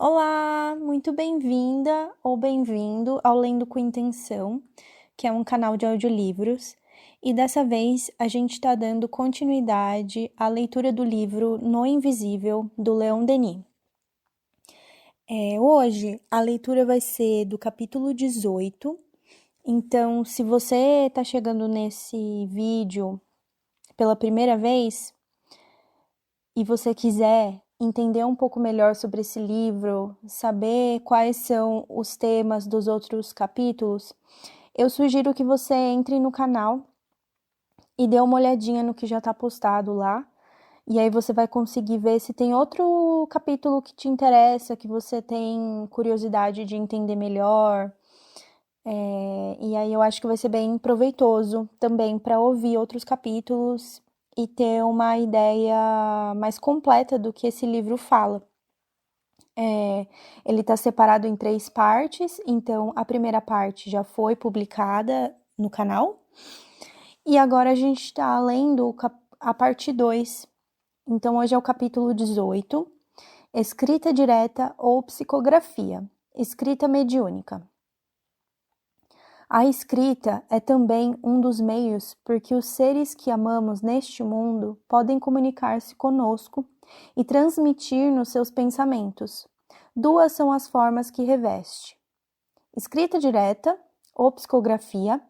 Olá, muito bem-vinda ou bem-vindo ao Lendo com Intenção, que é um canal de audiolivros, e dessa vez a gente está dando continuidade à leitura do livro No Invisível, do Leon Denis. Hoje a leitura vai ser do capítulo 18, então se você está chegando nesse vídeo pela primeira vez e você quiser entender um pouco melhor sobre esse livro, saber quais são os temas dos outros capítulos, eu sugiro que você entre no canal e dê uma olhadinha no que já está postado lá. E aí você vai conseguir ver se tem outro capítulo que te interessa, que você tem curiosidade de entender melhor. E aí eu acho que vai ser bem proveitoso também para ouvir outros capítulos e ter uma ideia mais completa do que esse livro fala. Ele está separado em 3 partes, então a primeira parte já foi publicada no canal, e agora a gente está lendo a parte 2. Então hoje é o capítulo 18, Escrita Direta ou Psicografia, Escrita Mediúnica. A escrita é também um dos meios por que os seres que amamos neste mundo podem comunicar-se conosco e transmitir-nos seus pensamentos. Duas são as formas que reveste: escrita direta ou psicografia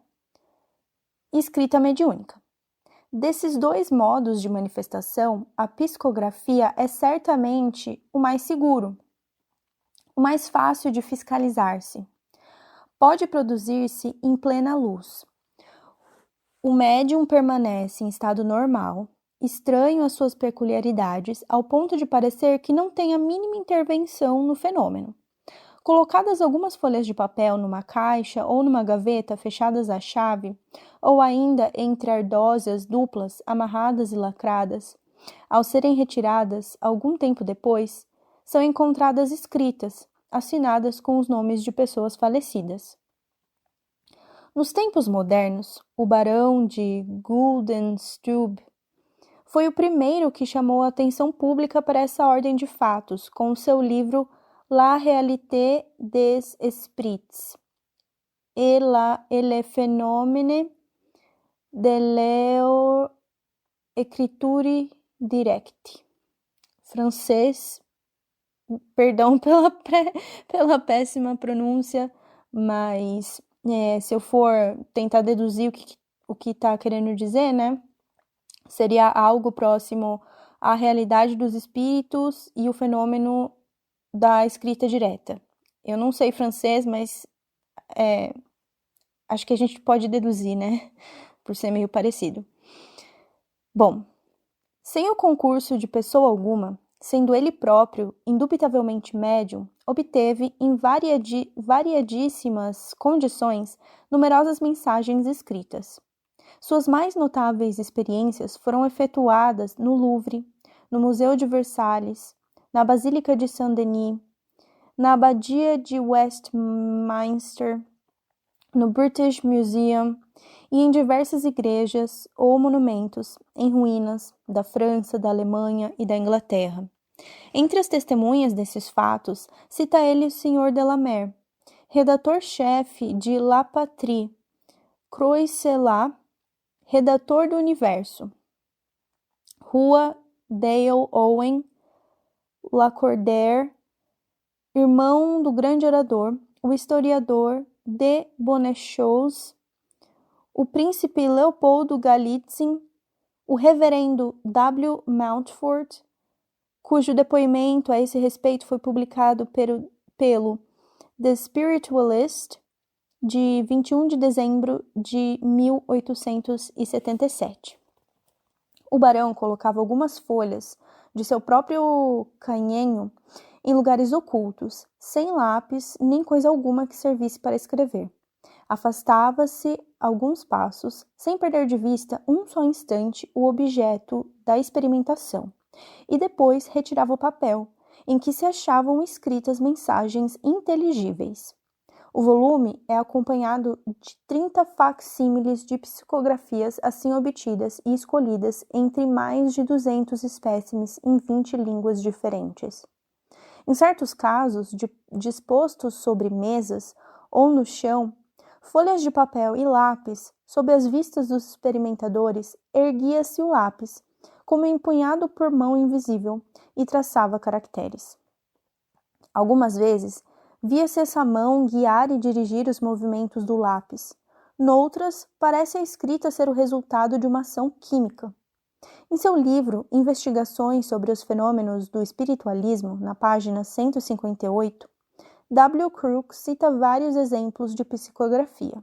e escrita mediúnica. Desses dois modos de manifestação, a psicografia é certamente o mais seguro, o mais fácil de fiscalizar-se. Pode produzir-se em plena luz. O médium permanece em estado normal, estranho às suas peculiaridades, ao ponto de parecer que não tem a mínima intervenção no fenômeno. Colocadas algumas folhas de papel numa caixa ou numa gaveta fechadas à chave, ou ainda entre ardósias duplas amarradas e lacradas, ao serem retiradas algum tempo depois, são encontradas escritas, assinadas com os nomes de pessoas falecidas. Nos tempos modernos, o barão de Guldenstube foi o primeiro que chamou a atenção pública para essa ordem de fatos, com o seu livro La réalité des esprits et le phénomène de leur écriture directe. Francês, perdão pela péssima pronúncia, mas se eu for tentar deduzir o que está querendo dizer, né? Seria algo próximo à realidade dos espíritos e o fenômeno da escrita direta. Eu não sei francês, mas acho que a gente pode deduzir, né? Por ser meio parecido. Bom, sem o concurso de pessoa alguma, sendo ele próprio indubitavelmente médium, obteve em variadíssimas condições numerosas mensagens escritas. Suas mais notáveis experiências foram efetuadas no Louvre, no Museu de Versalhes, na Basílica de Saint-Denis, na Abadia de Westminster, no British Museum e em diversas igrejas ou monumentos em ruínas da França, da Alemanha e da Inglaterra. Entre as testemunhas desses fatos, cita ele o Sr. Delamere, redator-chefe de La Patrie, Croix-Celat, redator do Universo, Rua Dale Owen, Lacordaire, irmão do grande orador, o historiador de Bonnechose, o príncipe Leopoldo Galitzin, o reverendo W. Mountfort, cujo depoimento a esse respeito foi publicado pelo The Spiritualist, de 21 de dezembro de 1877. O barão colocava algumas folhas de seu próprio canhenho em lugares ocultos, sem lápis nem coisa alguma que servisse para escrever. Afastava-se alguns passos, sem perder de vista um só instante o objeto da experimentação, e depois retirava o papel, em que se achavam escritas mensagens inteligíveis. O volume é acompanhado de 30 facsímiles de psicografias assim obtidas e escolhidas entre mais de 200 espécimes em 20 línguas diferentes. Em certos casos, dispostos sobre mesas ou no chão, folhas de papel e lápis, sob as vistas dos experimentadores, erguia-se o lápis, como empunhado por mão invisível, e traçava caracteres. Algumas vezes, via-se essa mão guiar e dirigir os movimentos do lápis. Noutras, parece a escrita ser o resultado de uma ação química. Em seu livro Investigações sobre os Fenômenos do Espiritualismo, na página 158, W. Crook cita vários exemplos de psicografia.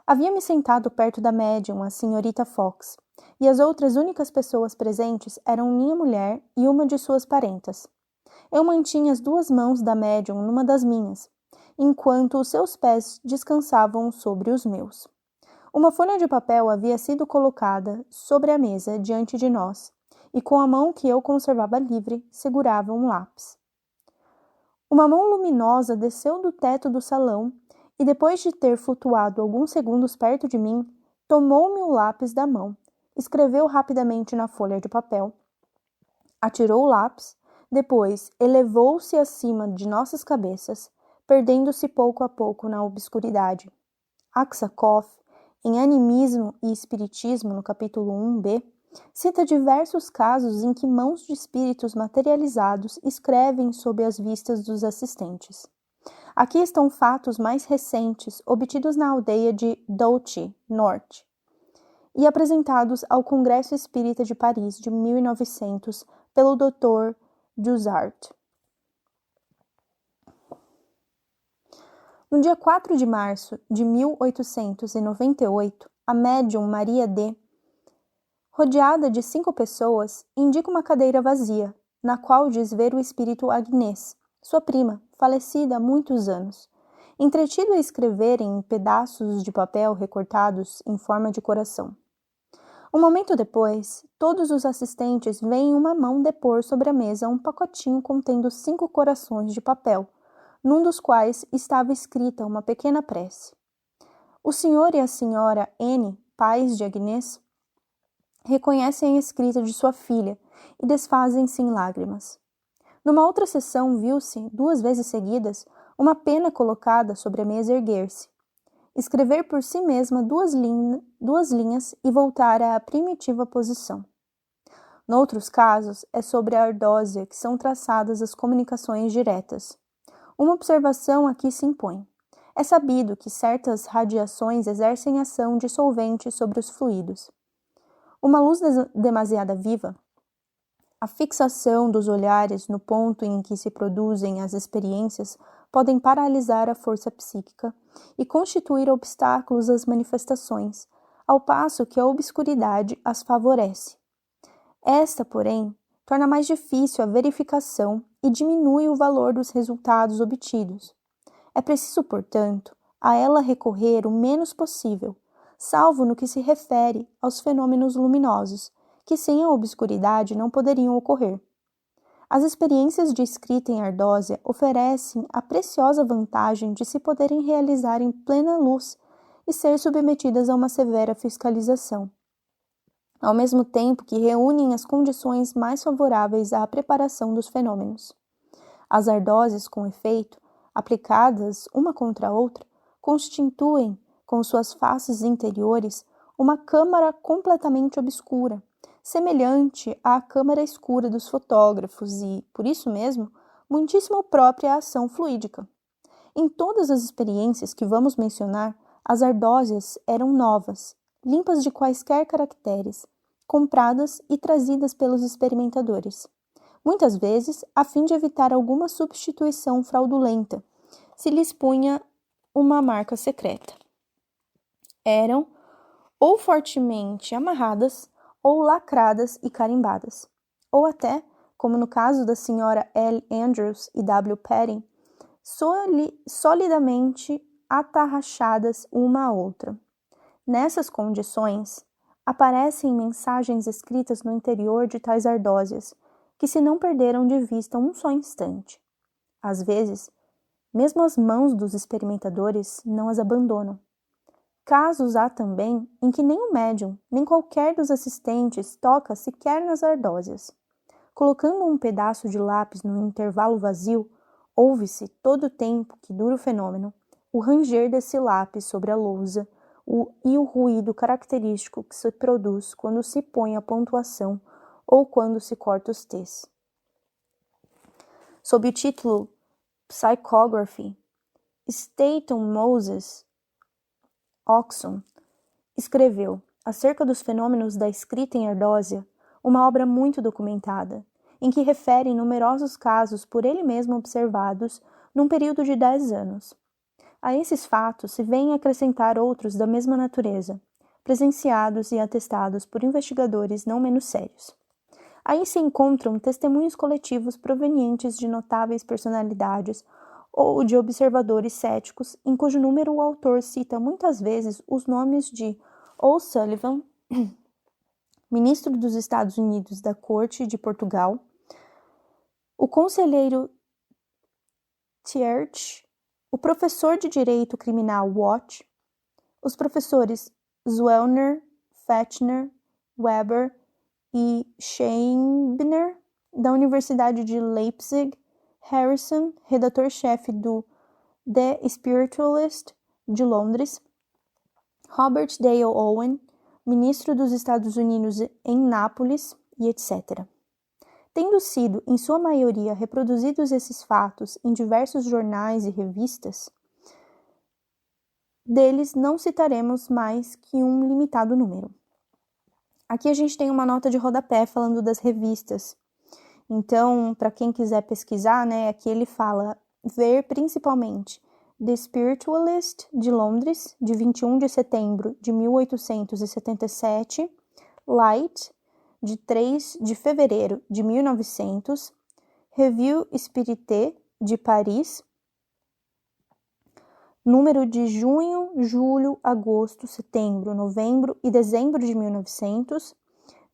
Havia-me sentado perto da médium, a senhorita Fox, e as outras únicas pessoas presentes eram minha mulher e uma de suas parentas. Eu mantinha as duas mãos da médium numa das minhas, enquanto os seus pés descansavam sobre os meus. Uma folha de papel havia sido colocada sobre a mesa diante de nós, e com a mão que eu conservava livre, segurava um lápis. Uma mão luminosa desceu do teto do salão e, depois de ter flutuado alguns segundos perto de mim, tomou-me o lápis da mão, escreveu rapidamente na folha de papel, atirou o lápis, depois elevou-se acima de nossas cabeças, perdendo-se pouco a pouco na obscuridade. Aksakov, em Animismo e Espiritismo, no capítulo 1b, cita diversos casos em que mãos de espíritos materializados escrevem sob as vistas dos assistentes. Aqui estão fatos mais recentes obtidos na aldeia de Douchy, Norte, e apresentados ao Congresso Espírita de Paris de 1900 pelo Dr. Dusart. No dia 4 de março de 1898, a médium Maria D., rodeada de 5 pessoas, indica uma cadeira vazia, na qual diz ver o espírito Agnès, sua prima, falecida há muitos anos, entretido a escrever em pedaços de papel recortados em forma de coração. Um momento depois, todos os assistentes veem uma mão depor sobre a mesa um pacotinho contendo 5 corações de papel, num dos quais estava escrita uma pequena prece. O senhor e a senhora N., pais de Agnès, reconhecem a escrita de sua filha e desfazem-se em lágrimas. Numa outra sessão, viu-se, 2 vezes seguidas, uma pena colocada sobre a mesa erguer-se, escrever por si mesma 2 linhas e voltar à primitiva posição. Noutros casos, é sobre a ardósia que são traçadas as comunicações diretas. Uma observação aqui se impõe. É sabido que certas radiações exercem ação dissolvente sobre os fluidos. Uma luz demasiado viva, a fixação dos olhares no ponto em que se produzem as experiências podem paralisar a força psíquica e constituir obstáculos às manifestações, ao passo que a obscuridade as favorece. Esta, porém, torna mais difícil a verificação e diminui o valor dos resultados obtidos. É preciso, portanto, a ela recorrer o menos possível, salvo no que se refere aos fenômenos luminosos, que sem a obscuridade não poderiam ocorrer. As experiências de escrita em ardósia oferecem a preciosa vantagem de se poderem realizar em plena luz e ser submetidas a uma severa fiscalização, ao mesmo tempo que reúnem as condições mais favoráveis à preparação dos fenômenos. As ardósias, com efeito, aplicadas uma contra a outra, constituem, com suas faces interiores, uma câmara completamente obscura, semelhante à câmara escura dos fotógrafos e, por isso mesmo, muitíssimo própria à ação fluídica. Em todas as experiências que vamos mencionar, as ardósias eram novas, limpas de quaisquer caracteres, compradas e trazidas pelos experimentadores, muitas vezes a fim de evitar alguma substituição fraudulenta, se lhes punha uma marca secreta. Eram ou fortemente amarradas, ou lacradas e carimbadas, ou até, como no caso da senhora L. Andrews e W. Petting, solidamente atarrachadas uma à outra. Nessas condições, aparecem mensagens escritas no interior de tais ardósias, que se não perderam de vista um só instante. Às vezes, mesmo as mãos dos experimentadores não as abandonam. Casos há também em que nem o médium, nem qualquer dos assistentes toca sequer nas ardósias. Colocando um pedaço de lápis no intervalo vazio, ouve-se todo o tempo que dura o fenômeno, o ranger desse lápis sobre a lousa e o ruído característico que se produz quando se põe a pontuação ou quando se corta os T's. Sob o título Psychography, Staton Moses Oxon escreveu, acerca dos fenômenos da escrita em ardósia, uma obra muito documentada, em que refere numerosos casos por ele mesmo observados num período de 10 anos. A esses fatos se vêm acrescentar outros da mesma natureza, presenciados e atestados por investigadores não menos sérios. Aí se encontram testemunhos coletivos provenientes de notáveis personalidades ou de observadores céticos, em cujo número o autor cita muitas vezes os nomes de O'Sullivan, ministro dos Estados Unidos da Corte de Portugal, o conselheiro Tierch, o professor de Direito Criminal Watt, os professores Zwellner, Fechner, Weber e Scheibner, da Universidade de Leipzig, Harrison, redator-chefe do The Spiritualist, de Londres, Robert Dale Owen, ministro dos Estados Unidos em Nápoles, e etc. Tendo sido, em sua maioria, reproduzidos esses fatos em diversos jornais e revistas, deles não citaremos mais que um limitado número. Aqui a gente tem uma nota de rodapé falando das revistas. Então, para quem quiser pesquisar, aqui ele fala ver principalmente The Spiritualist, de Londres, de 21 de setembro de 1877, Light, de 3 de fevereiro de 1900, Revue Spirité, de Paris, número de junho, julho, agosto, setembro, novembro e dezembro de 1900,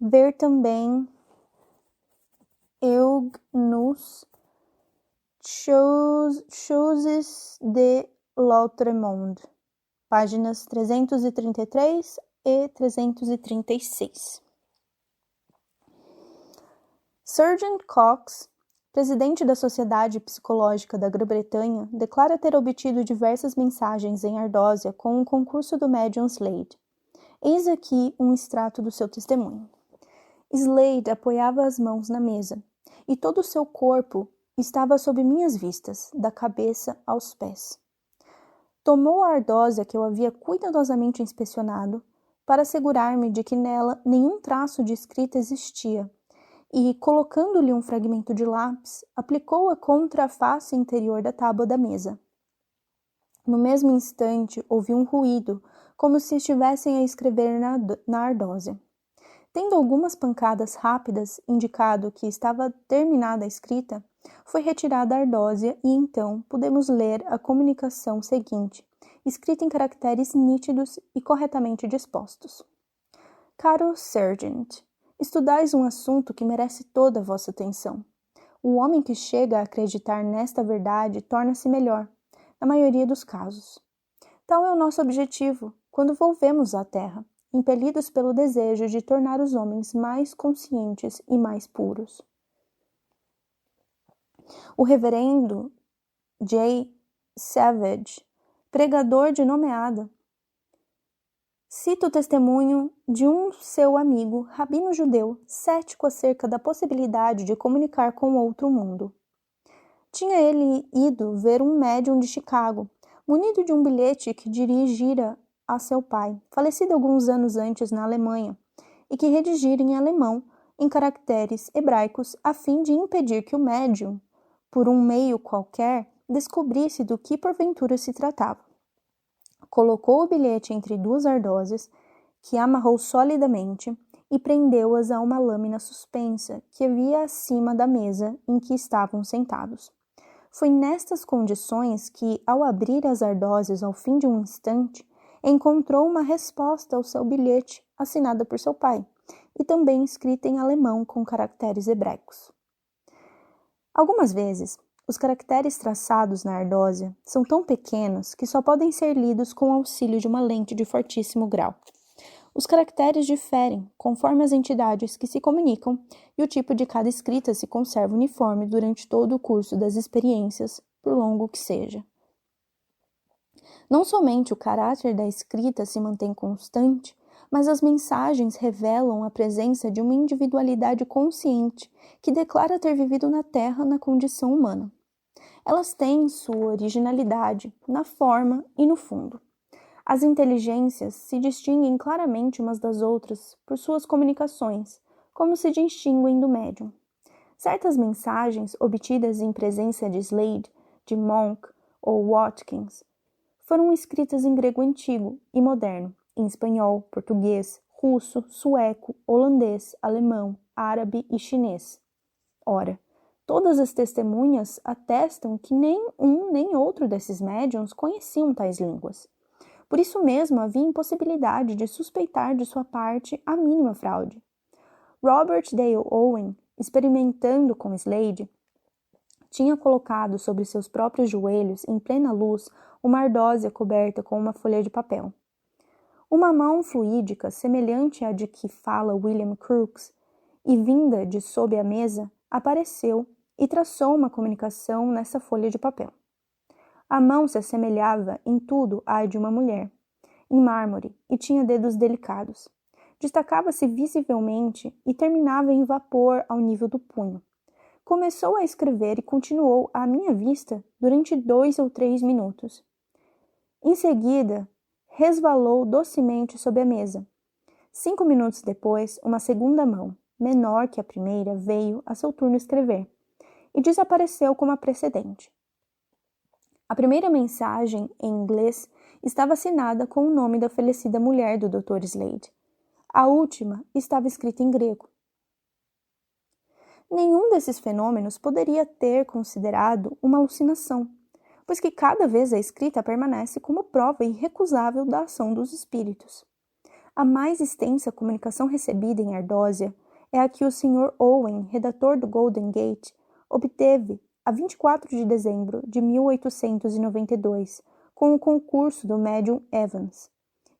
ver também Eugnus Choses de l'Autre-Monde, páginas 333 e 336. Sergeant Cox, presidente da Sociedade Psicológica da Grã-Bretanha, declara ter obtido diversas mensagens em ardósia com o concurso do médium Slade. Eis aqui um extrato do seu testemunho. Slade apoiava as mãos na mesa, e todo o seu corpo estava sob minhas vistas, da cabeça aos pés. Tomou a ardósia que eu havia cuidadosamente inspecionado para assegurar-me de que nela nenhum traço de escrita existia, e, colocando-lhe um fragmento de lápis, aplicou-a contra a face interior da tábua da mesa. No mesmo instante, ouvi um ruído, como se estivessem a escrever na ardósia. Tendo algumas pancadas rápidas indicado que estava terminada a escrita, foi retirada a ardósia e então pudemos ler a comunicação seguinte, escrita em caracteres nítidos e corretamente dispostos. Caro Sergeant, estudais um assunto que merece toda a vossa atenção. O homem que chega a acreditar nesta verdade torna-se melhor, na maioria dos casos. Tal é o nosso objetivo quando volvemos à Terra, impelidos pelo desejo de tornar os homens mais conscientes e mais puros. O reverendo J. Savage, pregador de Nomeada, cita o testemunho de um seu amigo, rabino judeu, cético acerca da possibilidade de comunicar com outro mundo. Tinha ele ido ver um médium de Chicago, munido de um bilhete que dirigira a seu pai, falecido alguns anos antes na Alemanha, e que redigira em alemão, em caracteres hebraicos, a fim de impedir que o médium, por um meio qualquer, descobrisse do que porventura se tratava. Colocou o bilhete entre duas ardósias, que amarrou solidamente, e prendeu-as a uma lâmina suspensa que havia acima da mesa em que estavam sentados. Foi nestas condições que, ao abrir as ardósias ao fim de um instante, encontrou uma resposta ao seu bilhete, assinada por seu pai, e também escrita em alemão com caracteres hebraicos. Algumas vezes, os caracteres traçados na ardósia são tão pequenos que só podem ser lidos com o auxílio de uma lente de fortíssimo grau. Os caracteres diferem conforme as entidades que se comunicam e o tipo de cada escrita se conserva uniforme durante todo o curso das experiências, por longo que seja. Não somente o caráter da escrita se mantém constante, mas as mensagens revelam a presença de uma individualidade consciente que declara ter vivido na Terra na condição humana. Elas têm sua originalidade na forma e no fundo. As inteligências se distinguem claramente umas das outras por suas comunicações, como se distinguem do médium. Certas mensagens obtidas em presença de Slade, de Monk ou Watkins foram escritas em grego antigo e moderno, em espanhol, português, russo, sueco, holandês, alemão, árabe e chinês. Ora, todas as testemunhas atestam que nem um nem outro desses médiuns conheciam tais línguas. Por isso mesmo havia impossibilidade de suspeitar de sua parte a mínima fraude. Robert Dale Owen, experimentando com Slade, tinha colocado sobre seus próprios joelhos, em plena luz, uma ardósia coberta com uma folha de papel. Uma mão fluídica, semelhante à de que fala William Crookes, e vinda de sob a mesa, apareceu e traçou uma comunicação nessa folha de papel. A mão se assemelhava em tudo à de uma mulher, em mármore, e tinha dedos delicados. Destacava-se visivelmente e terminava em vapor ao nível do punho. Começou a escrever e continuou à minha vista durante 2 ou 3 minutos. Em seguida, resvalou docemente sob a mesa. 5 minutos depois, uma segunda mão, menor que a primeira, veio a seu turno escrever, e desapareceu como a precedente. A primeira mensagem, em inglês, estava assinada com o nome da falecida mulher do Dr. Slade. A última estava escrita em grego. Nenhum desses fenômenos poderia ter considerado uma alucinação, pois que cada vez a escrita permanece como prova irrecusável da ação dos espíritos. A mais extensa comunicação recebida em Ardósia é a que o Sr. Owen, redator do Golden Gate, obteve a 24 de dezembro de 1892, com o concurso do médium Evans.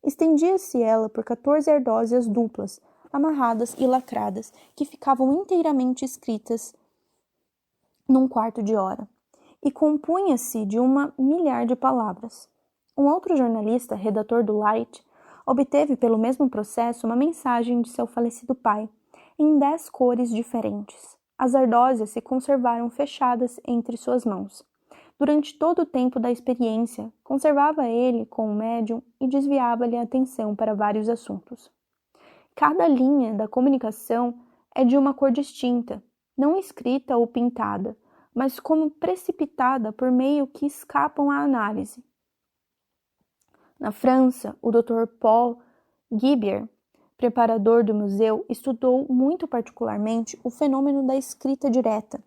Estendia-se ela por 14 ardósias duplas, amarradas e lacradas, que ficavam inteiramente escritas num quarto de hora, e compunha-se de 1.000.000 de palavras. Um outro jornalista, redator do Light, obteve pelo mesmo processo uma mensagem de seu falecido pai, em 10 cores diferentes. As ardósias se conservaram fechadas entre suas mãos. Durante todo o tempo da experiência, conservava ele com o médium e desviava-lhe a atenção para vários assuntos. Cada linha da comunicação é de uma cor distinta, não escrita ou pintada, mas como precipitada por meio que escapam à análise. Na França, o Dr. Paul Guibier, preparador do museu, estudou muito particularmente o fenômeno da escrita direta.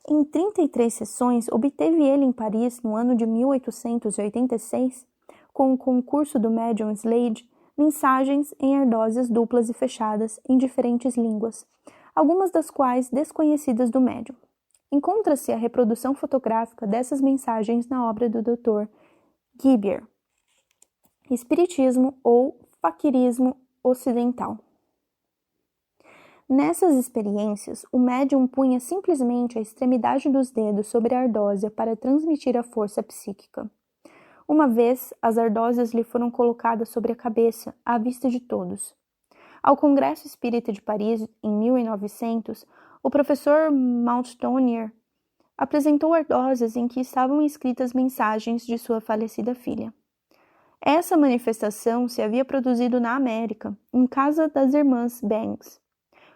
Em 33 sessões, obteve ele em Paris, no ano de 1886, com o concurso do médium Slade, mensagens em ardósias duplas e fechadas em diferentes línguas, algumas das quais desconhecidas do médium. Encontra-se a reprodução fotográfica dessas mensagens na obra do Dr. Guibier, Espiritismo ou Faquirismo Ocidental. Nessas experiências, o médium punha simplesmente a extremidade dos dedos sobre a ardósia para transmitir a força psíquica. Uma vez, as ardósias lhe foram colocadas sobre a cabeça, à vista de todos. Ao Congresso Espírita de Paris, em 1900, o professor Mounttonnier apresentou ardósias em que estavam escritas mensagens de sua falecida filha. Essa manifestação se havia produzido na América, em casa das irmãs Banks.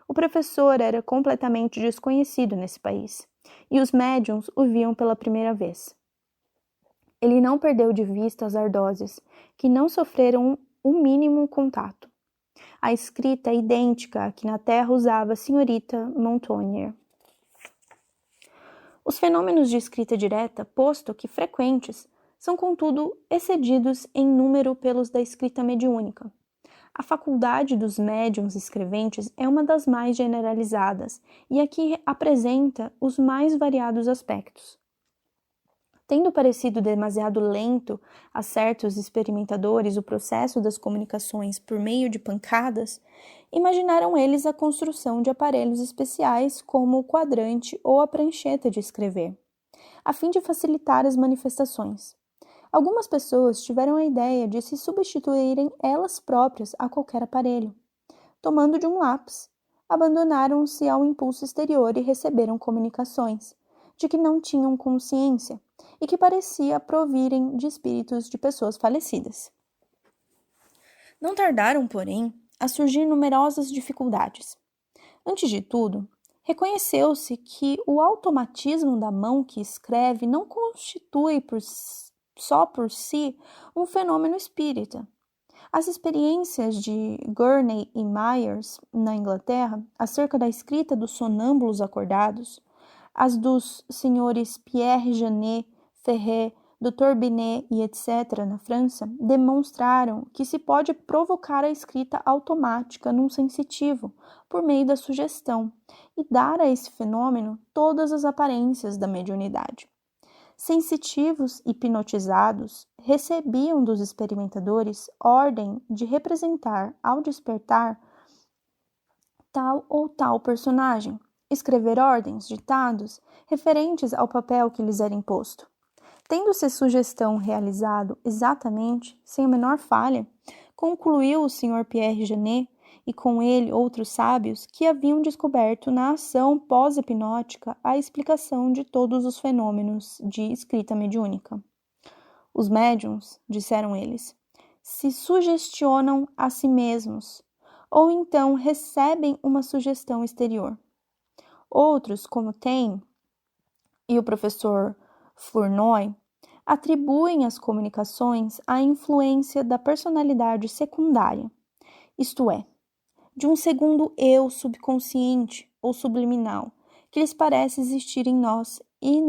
O professor era completamente desconhecido nesse país, e os médiuns o viam pela primeira vez. Ele não perdeu de vista as ardósias, que não sofreram o mínimo contato. A escrita é idêntica à que na Terra usava a senhorita Mounttonnier. Os fenômenos de escrita direta, posto que frequentes, são, contudo, excedidos em número pelos da escrita mediúnica. A faculdade dos médiuns escreventes é uma das mais generalizadas e aqui apresenta os mais variados aspectos. Tendo parecido demasiado lento a certos experimentadores o processo das comunicações por meio de pancadas, imaginaram eles a construção de aparelhos especiais como o quadrante ou a prancheta de escrever, a fim de facilitar as manifestações. Algumas pessoas tiveram a ideia de se substituírem elas próprias a qualquer aparelho. Tomando de um lápis, abandonaram-se ao impulso exterior e receberam comunicações, de que não tinham consciência e que parecia provirem de espíritos de pessoas falecidas. Não tardaram, porém, a surgir numerosas dificuldades. Antes de tudo, reconheceu-se que o automatismo da mão que escreve não constitui só por si um fenômeno espírita. As experiências de Gurney e Myers, na Inglaterra, acerca da escrita dos sonâmbulos acordados, as dos senhores Pierre Janet, Ferret, Dr. Binet e etc., na França, demonstraram que se pode provocar a escrita automática num sensitivo, por meio da sugestão, e dar a esse fenômeno todas as aparências da mediunidade. Sensitivos hipnotizados recebiam dos experimentadores ordem de representar, ao despertar, tal ou tal personagem, escrever ordens, ditados, referentes ao papel que lhes era imposto. Tendo-se sugestão realizado exatamente, sem a menor falha, concluiu o Sr. Pierre Janet, e com ele outros sábios, que haviam descoberto na ação pós-hipnótica a explicação de todos os fenômenos de escrita mediúnica. Os médiuns, disseram eles, se sugestionam a si mesmos, ou então recebem uma sugestão exterior. Outros, como Taine e o professor Flournoy, atribuem às comunicações a influência da personalidade secundária, isto é, de um segundo eu subconsciente ou subliminal, que lhes parece existir em nós e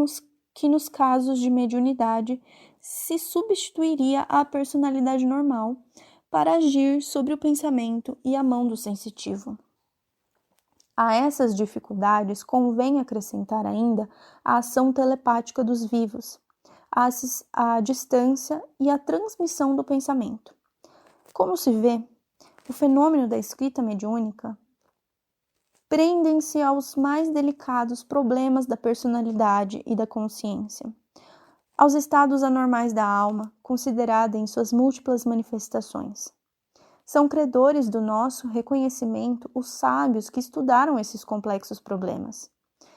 que nos casos de mediunidade se substituiria à personalidade normal para agir sobre o pensamento e a mão do sensitivo. A essas dificuldades convém acrescentar ainda a ação telepática dos vivos, a distância e a transmissão do pensamento. Como se vê, o fenômeno da escrita mediúnica prendem-se aos mais delicados problemas da personalidade e da consciência, aos estados anormais da alma, considerada em suas múltiplas manifestações. São credores do nosso reconhecimento os sábios que estudaram esses complexos problemas.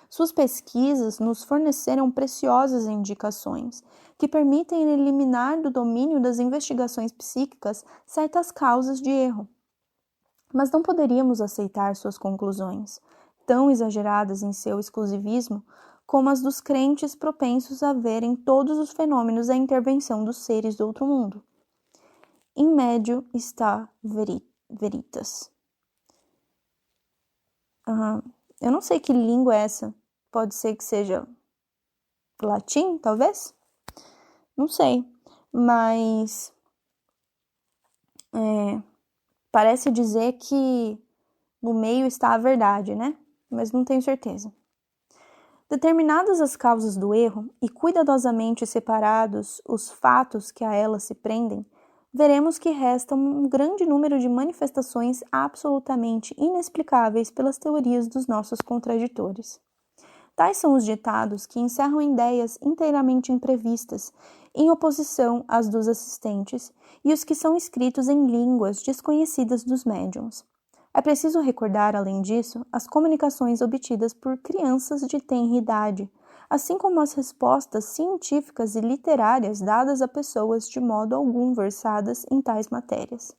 Suas pesquisas nos forneceram preciosas indicações que permitem eliminar do domínio das investigações psíquicas certas causas de erro. Mas não poderíamos aceitar suas conclusões, tão exageradas em seu exclusivismo, como as dos crentes propensos a verem todos os fenômenos a intervenção dos seres do outro mundo. In medio está veritas. Eu não sei que língua é essa. Pode ser que seja latim, talvez? Não sei. Mas parece dizer que no meio está a verdade, né? Mas não tenho certeza. Determinadas as causas do erro e cuidadosamente separados os fatos que a elas se prendem, veremos que restam um grande número de manifestações absolutamente inexplicáveis pelas teorias dos nossos contraditores. Tais são os ditados que encerram ideias inteiramente imprevistas, em oposição às dos assistentes, e os que são escritos em línguas desconhecidas dos médiuns. É preciso recordar, além disso, as comunicações obtidas por crianças de tenra idade, assim como as respostas científicas e literárias dadas a pessoas de modo algum versadas em tais matérias.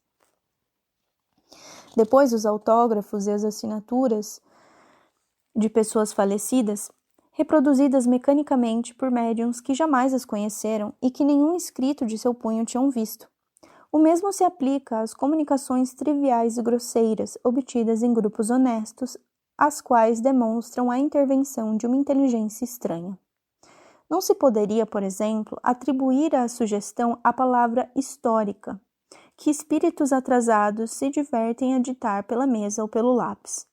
Depois, os autógrafos e as assinaturas de pessoas falecidas, reproduzidas mecanicamente por médiuns que jamais as conheceram e que nenhum escrito de seu punho tinham visto. O mesmo se aplica às comunicações triviais e grosseiras obtidas em grupos honestos, as quais demonstram a intervenção de uma inteligência estranha. Não se poderia, por exemplo, atribuir à sugestão a palavra histórica, que espíritos atrasados se divertem a ditar pela mesa ou pelo lápis.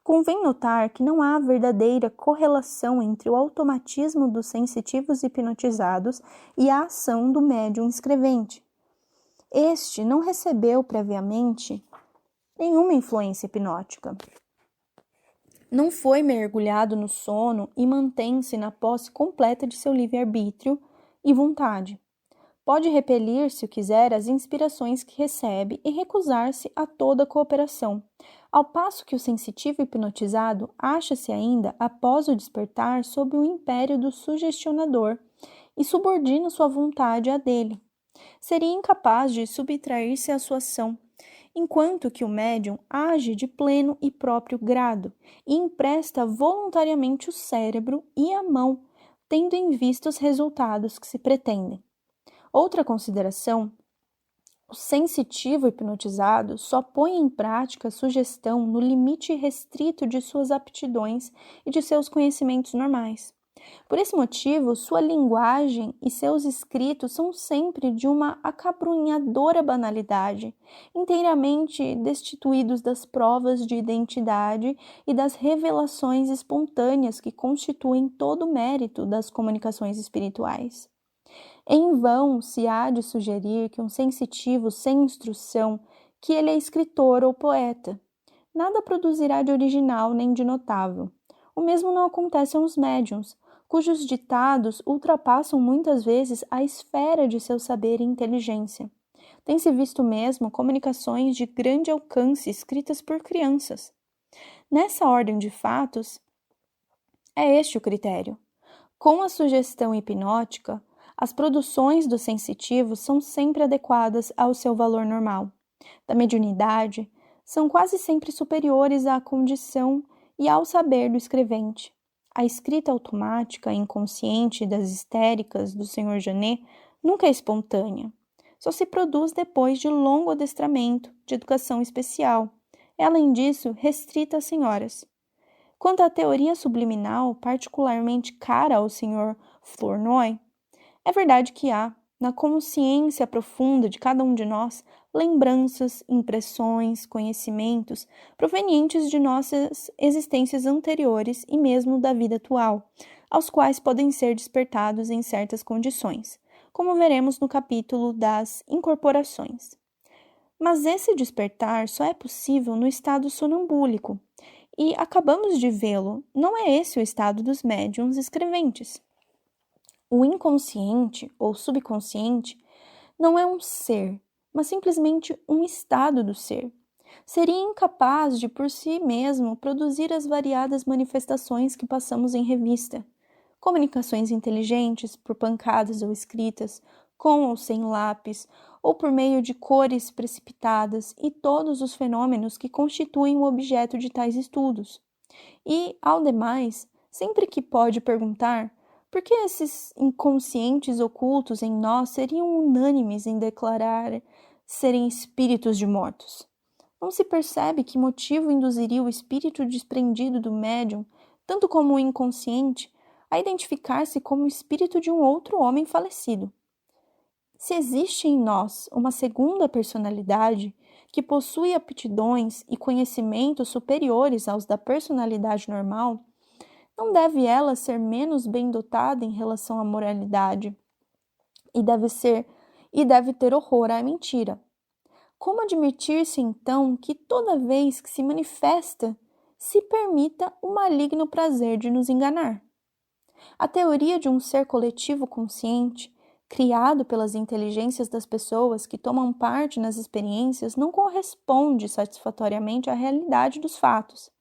Convém notar que não há verdadeira correlação entre o automatismo dos sensitivos hipnotizados e a ação do médium escrevente. Este não recebeu previamente nenhuma influência hipnótica. Não foi mergulhado no sono e mantém-se na posse completa de seu livre-arbítrio e vontade. Pode repelir, se o quiser, as inspirações que recebe e recusar-se a toda cooperação, ao passo que o sensitivo hipnotizado acha-se ainda, após o despertar, sob o império do sugestionador e subordina sua vontade à dele. Seria incapaz de subtrair-se à sua ação, enquanto que o médium age de pleno e próprio grado e empresta voluntariamente o cérebro e a mão, tendo em vista os resultados que se pretendem. Outra consideração: o sensitivo hipnotizado só põe em prática a sugestão no limite restrito de suas aptidões e de seus conhecimentos normais. Por esse motivo, sua linguagem e seus escritos são sempre de uma acabrunhadora banalidade, inteiramente destituídos das provas de identidade e das revelações espontâneas que constituem todo o mérito das comunicações espirituais. Em vão se há de sugerir que um sensitivo sem instrução, que ele é escritor ou poeta, nada produzirá de original nem de notável. O mesmo não acontece aos médiuns, cujos ditados ultrapassam muitas vezes a esfera de seu saber e inteligência. Tem-se visto mesmo comunicações de grande alcance escritas por crianças. Nessa ordem de fatos, é este o critério. Com a sugestão hipnótica, as produções dos sensitivos são sempre adequadas ao seu valor normal. Da mediunidade, são quase sempre superiores à condição e ao saber do escrevente. A escrita automática e inconsciente das histéricas do Sr. Janet nunca é espontânea. Só se produz depois de longo adestramento, de educação especial. É, além disso, restrita às senhoras. Quanto à teoria subliminal, particularmente cara ao Sr. Flournoy, é verdade que há, na consciência profunda de cada um de nós, lembranças, impressões, conhecimentos provenientes de nossas existências anteriores e mesmo da vida atual, aos quais podem ser despertados em certas condições, como veremos no capítulo das incorporações. Mas esse despertar só é possível no estado sonambúlico, e acabamos de vê-lo, não é esse o estado dos médiuns escreventes. O inconsciente ou subconsciente não é um ser, mas simplesmente um estado do ser. Seria incapaz de por si mesmo produzir as variadas manifestações que passamos em revista. Comunicações inteligentes, por pancadas ou escritas, com ou sem lápis, ou por meio de cores precipitadas e todos os fenômenos que constituem o objeto de tais estudos. E, ao demais, sempre que pode perguntar por que esses inconscientes ocultos em nós seriam unânimes em declarar serem espíritos de mortos? Não se percebe que motivo induziria o espírito desprendido do médium, tanto como o inconsciente, a identificar-se como o espírito de um outro homem falecido. Se existe em nós uma segunda personalidade que possui aptidões e conhecimentos superiores aos da personalidade normal, não deve ela ser menos bem dotada em relação à moralidade e deve ter horror à mentira. Como admitir-se, então, que toda vez que se manifesta, se permita o maligno prazer de nos enganar? A teoria de um ser coletivo consciente, criado pelas inteligências das pessoas que tomam parte nas experiências, não corresponde satisfatoriamente à realidade dos fatos.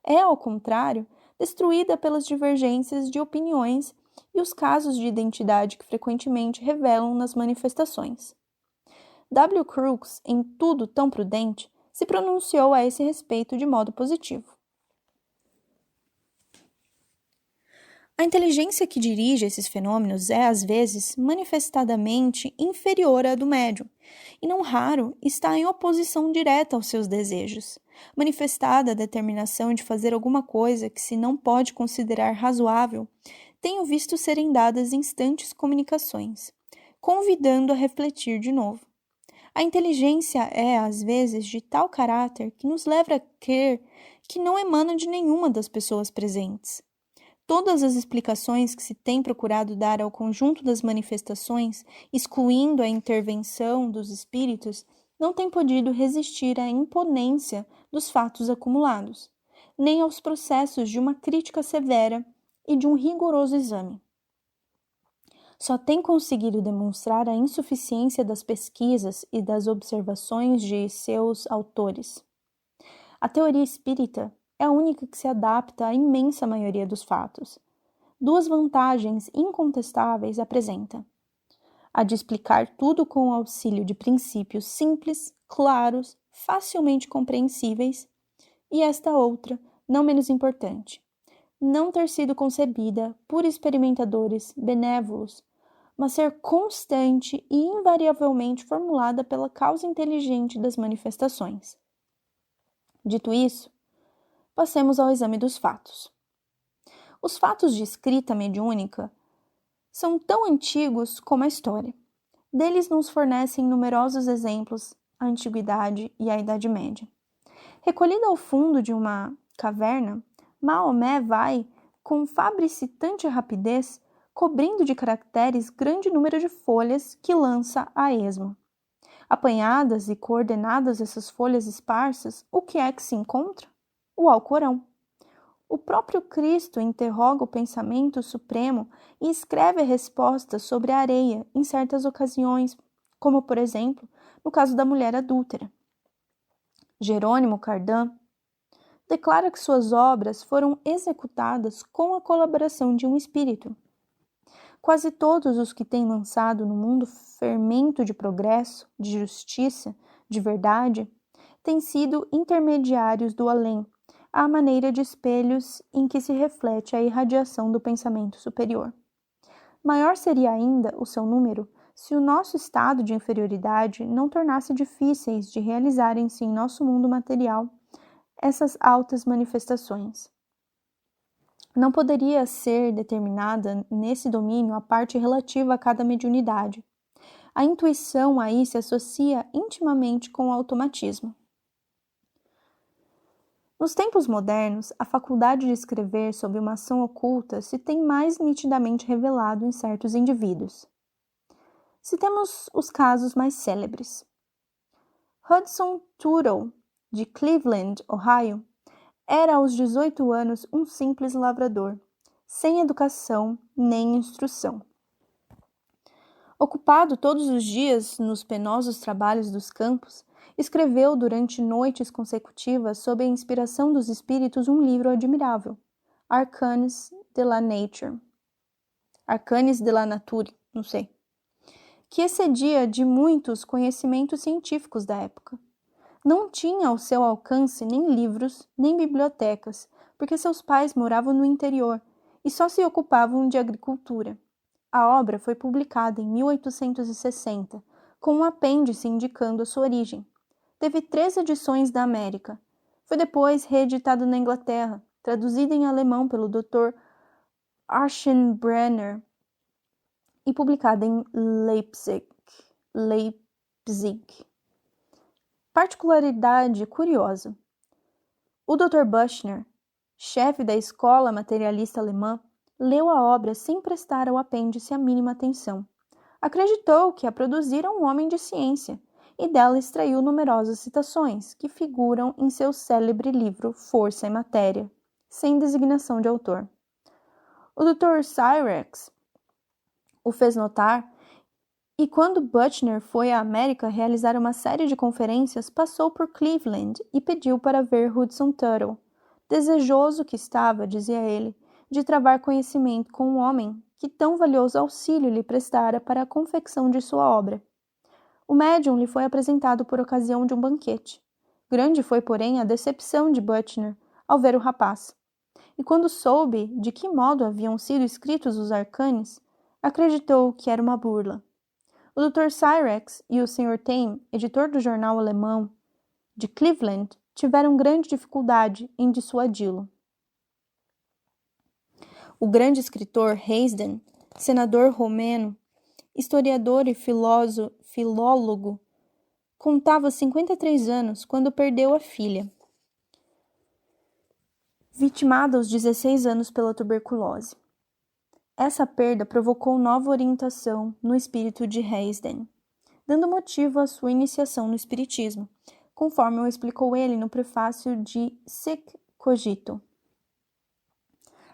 É, ao contrário, destruída pelas divergências de opiniões e os casos de identidade que frequentemente revelam nas manifestações. W. Crookes, em Tudo Tão Prudente, se pronunciou a esse respeito de modo positivo. A inteligência que dirige esses fenômenos é, às vezes, manifestadamente inferior à do médium, e não raro está em oposição direta aos seus desejos. Manifestada a determinação de fazer alguma coisa que se não pode considerar razoável, tenho visto serem dadas instantes comunicações, convidando a refletir de novo. A inteligência é, às vezes, de tal caráter que nos leva a crer que não emana de nenhuma das pessoas presentes. Todas as explicações que se tem procurado dar ao conjunto das manifestações, excluindo a intervenção dos espíritos, não têm podido resistir à imponência dos fatos acumulados, nem aos processos de uma crítica severa e de um rigoroso exame. Só tem conseguido demonstrar a insuficiência das pesquisas e das observações de seus autores. A teoria espírita é a única que se adapta à imensa maioria dos fatos. Duas vantagens incontestáveis apresenta: a de explicar tudo com o auxílio de princípios simples, claros, facilmente compreensíveis, e esta outra, não menos importante, não ter sido concebida por experimentadores benévolos, mas ser constante e invariavelmente formulada pela causa inteligente das manifestações. Dito isso, passemos ao exame dos fatos. Os fatos de escrita mediúnica são tão antigos como a história. Deles nos fornecem numerosos exemplos a Antiguidade e a Idade Média. Recolhido ao fundo de uma caverna, Maomé vai, com fabricante rapidez, cobrindo de caracteres grande número de folhas que lança a esmo. Apanhadas e coordenadas essas folhas esparsas, o que é que se encontra? O Alcorão. O próprio Cristo interroga o pensamento supremo e escreve a resposta sobre a areia em certas ocasiões, como, por exemplo, no caso da mulher adúltera. Jerônimo Cardan declara que suas obras foram executadas com a colaboração de um espírito. Quase todos os que têm lançado no mundo fermento de progresso, de justiça, de verdade, têm sido intermediários do além, à maneira de espelhos em que se reflete a irradiação do pensamento superior. Maior seria ainda o seu número se o nosso estado de inferioridade não tornasse difíceis de realizarem-se em nosso mundo material essas altas manifestações. Não poderia ser determinada nesse domínio a parte relativa a cada mediunidade. A intuição aí se associa intimamente com o automatismo. Nos tempos modernos, a faculdade de escrever sobre uma ação oculta se tem mais nitidamente revelado em certos indivíduos. Citemos os casos mais célebres. Hudson Tuttle, de Cleveland, Ohio, era aos 18 anos um simples lavrador, sem educação nem instrução. Ocupado todos os dias nos penosos trabalhos dos campos, escreveu durante noites consecutivas, sob a inspiração dos espíritos, um livro admirável, Arcanes de la Nature, que excedia de muitos conhecimentos científicos da época. Não tinha ao seu alcance nem livros, nem bibliotecas, porque seus pais moravam no interior e só se ocupavam de agricultura. A obra foi publicada em 1860, com um apêndice indicando a sua origem. Teve 3 edições da América. Foi depois reeditada na Inglaterra, traduzida em alemão pelo Dr. Aschenbrenner e publicada em Leipzig. Particularidade curiosa. O Dr. Buchner, chefe da escola materialista alemã, leu a obra sem prestar ao apêndice a mínima atenção. Acreditou que a produzira um homem de ciência e dela extraiu numerosas citações que figuram em seu célebre livro Força e Matéria, sem designação de autor. O Dr. Cyrex o fez notar e quando Buchner foi à América realizar uma série de conferências, passou por Cleveland e pediu para ver Hudson Tuttle. Desejoso que estava, dizia ele, de travar conhecimento com um homem que tão valioso auxílio lhe prestara para a confecção de sua obra. O médium lhe foi apresentado por ocasião de um banquete. Grande foi, porém, a decepção de Buchner ao ver o rapaz. E quando soube de que modo haviam sido escritos os arcanes, acreditou que era uma burla. O Dr. Cyrex e o Sr. Tame, editor do jornal alemão de Cleveland, tiveram grande dificuldade em dissuadi-lo. O grande escritor Heisden, senador romeno, historiador e filólogo, Contava 53 anos quando perdeu a filha, vitimada aos 16 anos pela tuberculose. Essa perda provocou nova orientação no espírito de Heisden, dando motivo à sua iniciação no espiritismo, conforme o explicou ele no prefácio de Sic Cogito,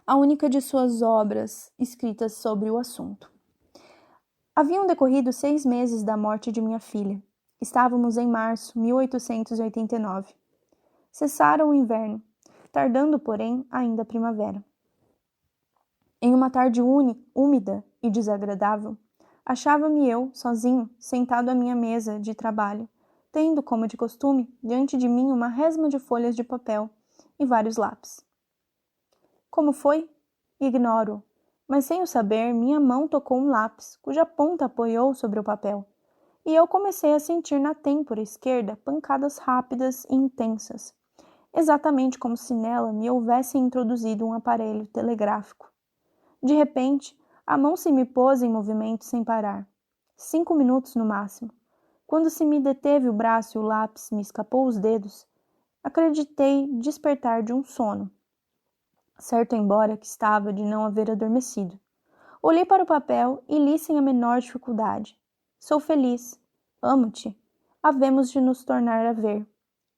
a única de suas obras escritas sobre o assunto. Haviam decorrido 6 meses da morte de minha filha. Estávamos em março de 1889. Cessara o inverno, tardando, porém, ainda a primavera. Em uma tarde úmida e desagradável, achava-me eu, sozinho, sentado à minha mesa de trabalho, tendo, como de costume, diante de mim uma resma de folhas de papel e vários lápis. Como foi? Ignoro, mas sem o saber, minha mão tocou um lápis, cuja ponta apoiou sobre o papel, e eu comecei a sentir na têmpora esquerda pancadas rápidas e intensas, exatamente como se nela me houvesse introduzido um aparelho telegráfico. De repente, a mão se me pôs em movimento sem parar. 5 minutos no máximo. Quando se me deteve o braço e o lápis me escapou os dedos, acreditei despertar de um sono, certo embora que estava de não haver adormecido. Olhei para o papel e li sem a menor dificuldade. Sou feliz. Amo-te. Havemos de nos tornar a ver.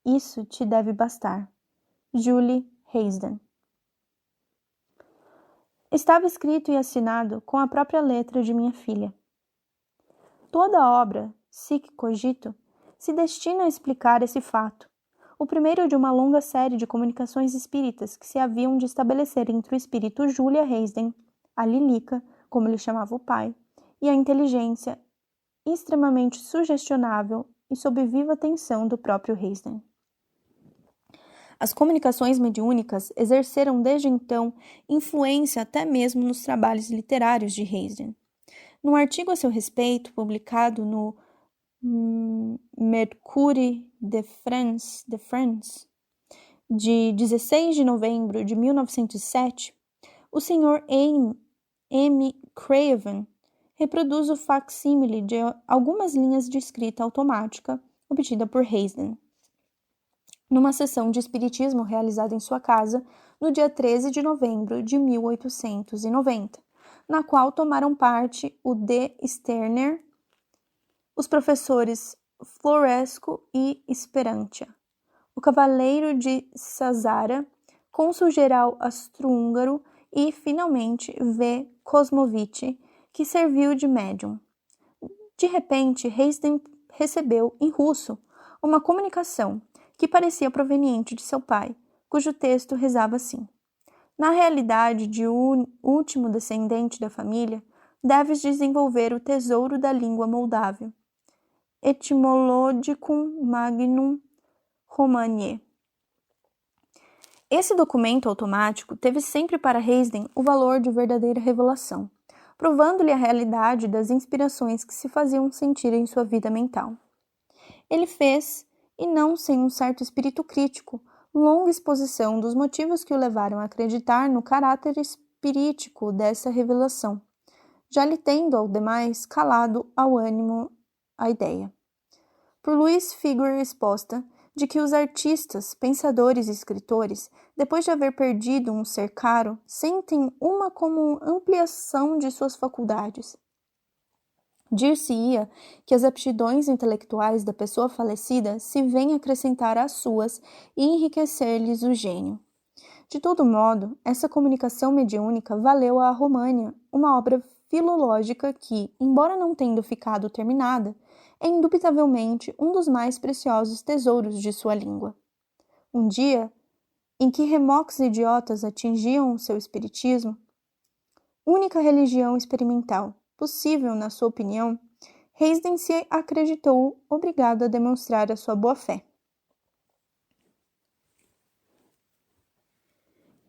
Isso te deve bastar. Julie Heisden. Estava escrito e assinado com a própria letra de minha filha. Toda a obra, Sic Cogito, se destina a explicar esse fato, o primeiro de uma longa série de comunicações espíritas que se haviam de estabelecer entre o espírito Julia Heisden, a Lilica, como lhe chamava o pai, e a inteligência extremamente sugestionável e sob viva tensão do próprio Heisden. As comunicações mediúnicas exerceram desde então influência até mesmo nos trabalhos literários de Heisden. Num artigo a seu respeito, publicado no Mercure de France, de 16 de novembro de 1907, o Sr. M. Craven reproduz o facsímile de algumas linhas de escrita automática obtida por Heisden, numa sessão de espiritismo realizada em sua casa no dia 13 de novembro de 1890, na qual tomaram parte o D. Sterner, os professores Floresco e Sperantia, o cavaleiro de Sazara, cônsul-geral austro-húngaro e, finalmente, V. Kosmovich, que serviu de médium. De repente, Heisden recebeu, em russo, uma comunicação que parecia proveniente de seu pai, cujo texto rezava assim: na realidade de último descendente da família, deves desenvolver o tesouro da língua moldável. Etymologicum Magnum Romaniae. Esse documento automático teve sempre para Heisden o valor de verdadeira revelação, provando-lhe a realidade das inspirações que se faziam sentir em sua vida mental. Ele fez, e não sem um certo espírito crítico, longa exposição dos motivos que o levaram a acreditar no caráter espirítico dessa revelação, já lhe tendo, ao demais, calado ao ânimo a ideia. Por Luiz Figueira exposta, de que os artistas, pensadores e escritores, depois de haver perdido um ser caro, sentem uma como ampliação de suas faculdades. Dir-se-ia que as aptidões intelectuais da pessoa falecida se vêm acrescentar às suas e enriquecer-lhes o gênio. De todo modo, essa comunicação mediúnica valeu à România uma obra filológica que, embora não tendo ficado terminada, é indubitavelmente um dos mais preciosos tesouros de sua língua. Um dia, em que remoques idiotas atingiam seu espiritismo, única religião experimental possível na sua opinião, Heisden se acreditou obrigado a demonstrar a sua boa-fé.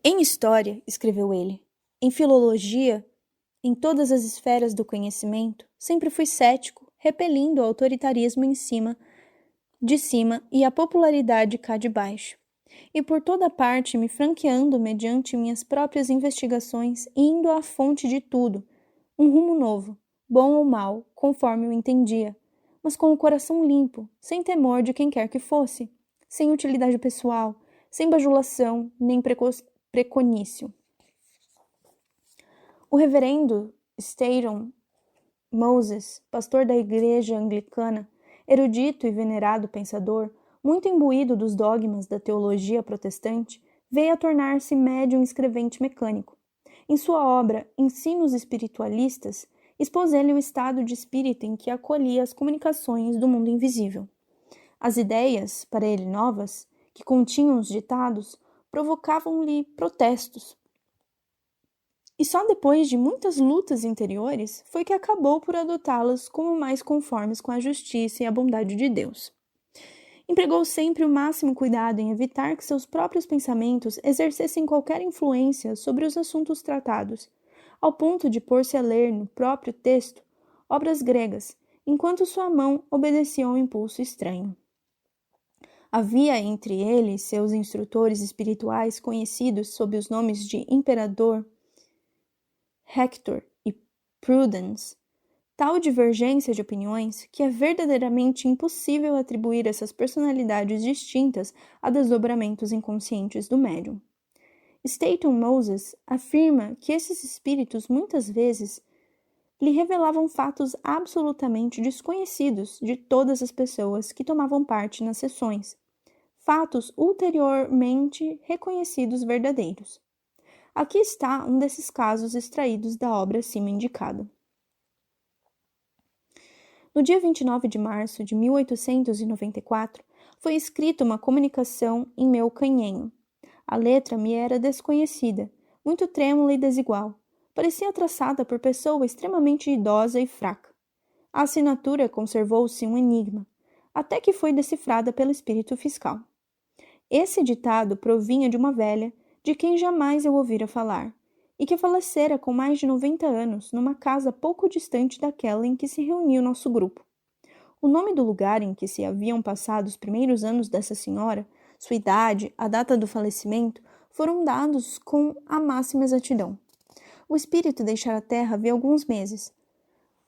Em história, escreveu ele, em filologia, em todas as esferas do conhecimento, sempre fui cético, repelindo o autoritarismo de cima e a popularidade cá de baixo, e por toda parte me franqueando mediante minhas próprias investigações e indo à fonte de tudo, um rumo novo, bom ou mau, conforme o entendia, mas com o coração limpo, sem temor de quem quer que fosse, sem utilidade pessoal, sem bajulação nem preconício. O reverendo Staton Moses, pastor da igreja anglicana, erudito e venerado pensador, muito imbuído dos dogmas da teologia protestante, veio a tornar-se médium escrevente mecânico. Em sua obra Ensinos Espiritualistas, expôs ele o estado de espírito em que acolhia as comunicações do mundo invisível. As ideias, para ele novas, que continham os ditados, provocavam-lhe protestos. E só depois de muitas lutas interiores foi que acabou por adotá-las como mais conformes com a justiça e a bondade de Deus. Empregou sempre o máximo cuidado em evitar que seus próprios pensamentos exercessem qualquer influência sobre os assuntos tratados, ao ponto de pôr-se a ler no próprio texto obras gregas, enquanto sua mão obedecia a um impulso estranho. Havia entre ele e seus instrutores espirituais conhecidos sob os nomes de Imperador, Hector e Prudence, tal divergência de opiniões que é verdadeiramente impossível atribuir essas personalidades distintas a desdobramentos inconscientes do médium. Staton Moses afirma que esses espíritos muitas vezes lhe revelavam fatos absolutamente desconhecidos de todas as pessoas que tomavam parte nas sessões, fatos ulteriormente reconhecidos verdadeiros. Aqui está um desses casos extraídos da obra acima indicada. No dia 29 de março de 1894, foi escrita uma comunicação em meu canhenho. A letra me era desconhecida, muito trêmula e desigual. Parecia traçada por pessoa extremamente idosa e fraca. A assinatura conservou-se um enigma, até que foi decifrada pelo espírito fiscal. Esse ditado provinha de uma velha, de quem jamais eu ouvira falar, e que falecera com mais de 90 anos numa casa pouco distante daquela em que se reunia o nosso grupo. O nome do lugar em que se haviam passado os primeiros anos dessa senhora, sua idade, a data do falecimento, foram dados com a máxima exatidão. O espírito deixara a terra havia alguns meses.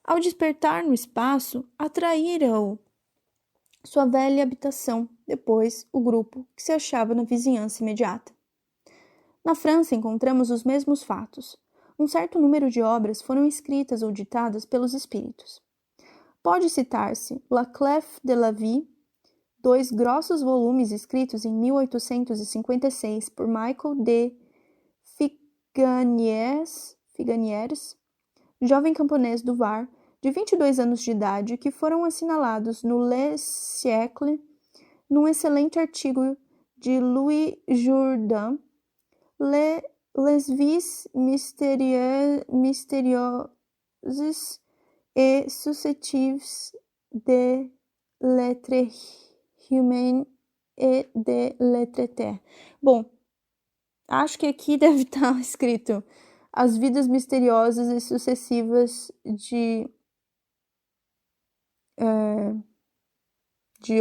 Ao despertar no espaço, atraíra-o sua velha habitação, depois o grupo que se achava na vizinhança imediata. Na França encontramos os mesmos fatos. Um certo número de obras foram escritas ou ditadas pelos espíritos. Pode citar-se La Clef de la Vie, 2 grossos volumes escritos em 1856 por Michael de Figanières, jovem camponês do Var, de 22 anos de idade, que foram assinalados no Le Siècle, num excelente artigo de Louis Jourdan, Les vies mystérieuses et susceptibles de l'être humain et de l'être terre. Bom, acho que aqui deve estar escrito as vidas misteriosas e sucessivas de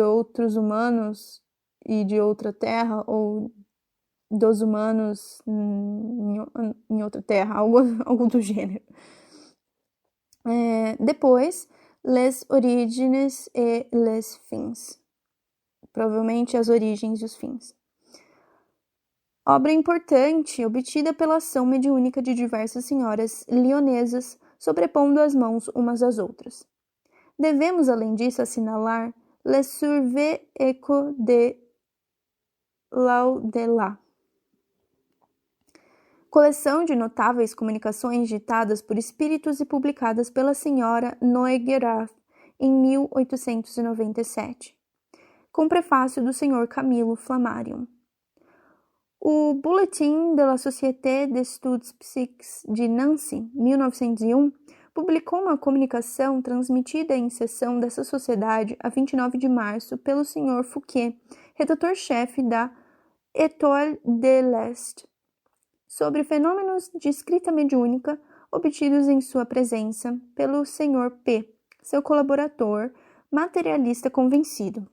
outros humanos e de outra terra, ou dos humanos em outra terra, algo do gênero. Depois, Les origines et les fins. Provavelmente as origens e os fins. Obra importante, obtida pela ação mediúnica de diversas senhoras lionesas, sobrepondo as mãos umas às outras. Devemos, além disso, assinalar Les Surveilles Eco de Laudelat, coleção de notáveis comunicações ditadas por espíritos e publicadas pela senhora Noguerat em 1897, com prefácio do Sr. Camilo Flammarion. O Bulletin de la Société d'Etudes Psychiques de Nancy, 1901, publicou uma comunicação transmitida em sessão dessa sociedade a 29 de março pelo Sr. Fouquet, redator-chefe da Étoile de l'Est, sobre fenômenos de escrita mediúnica obtidos em sua presença pelo Sr. P., seu colaborador, materialista convencido.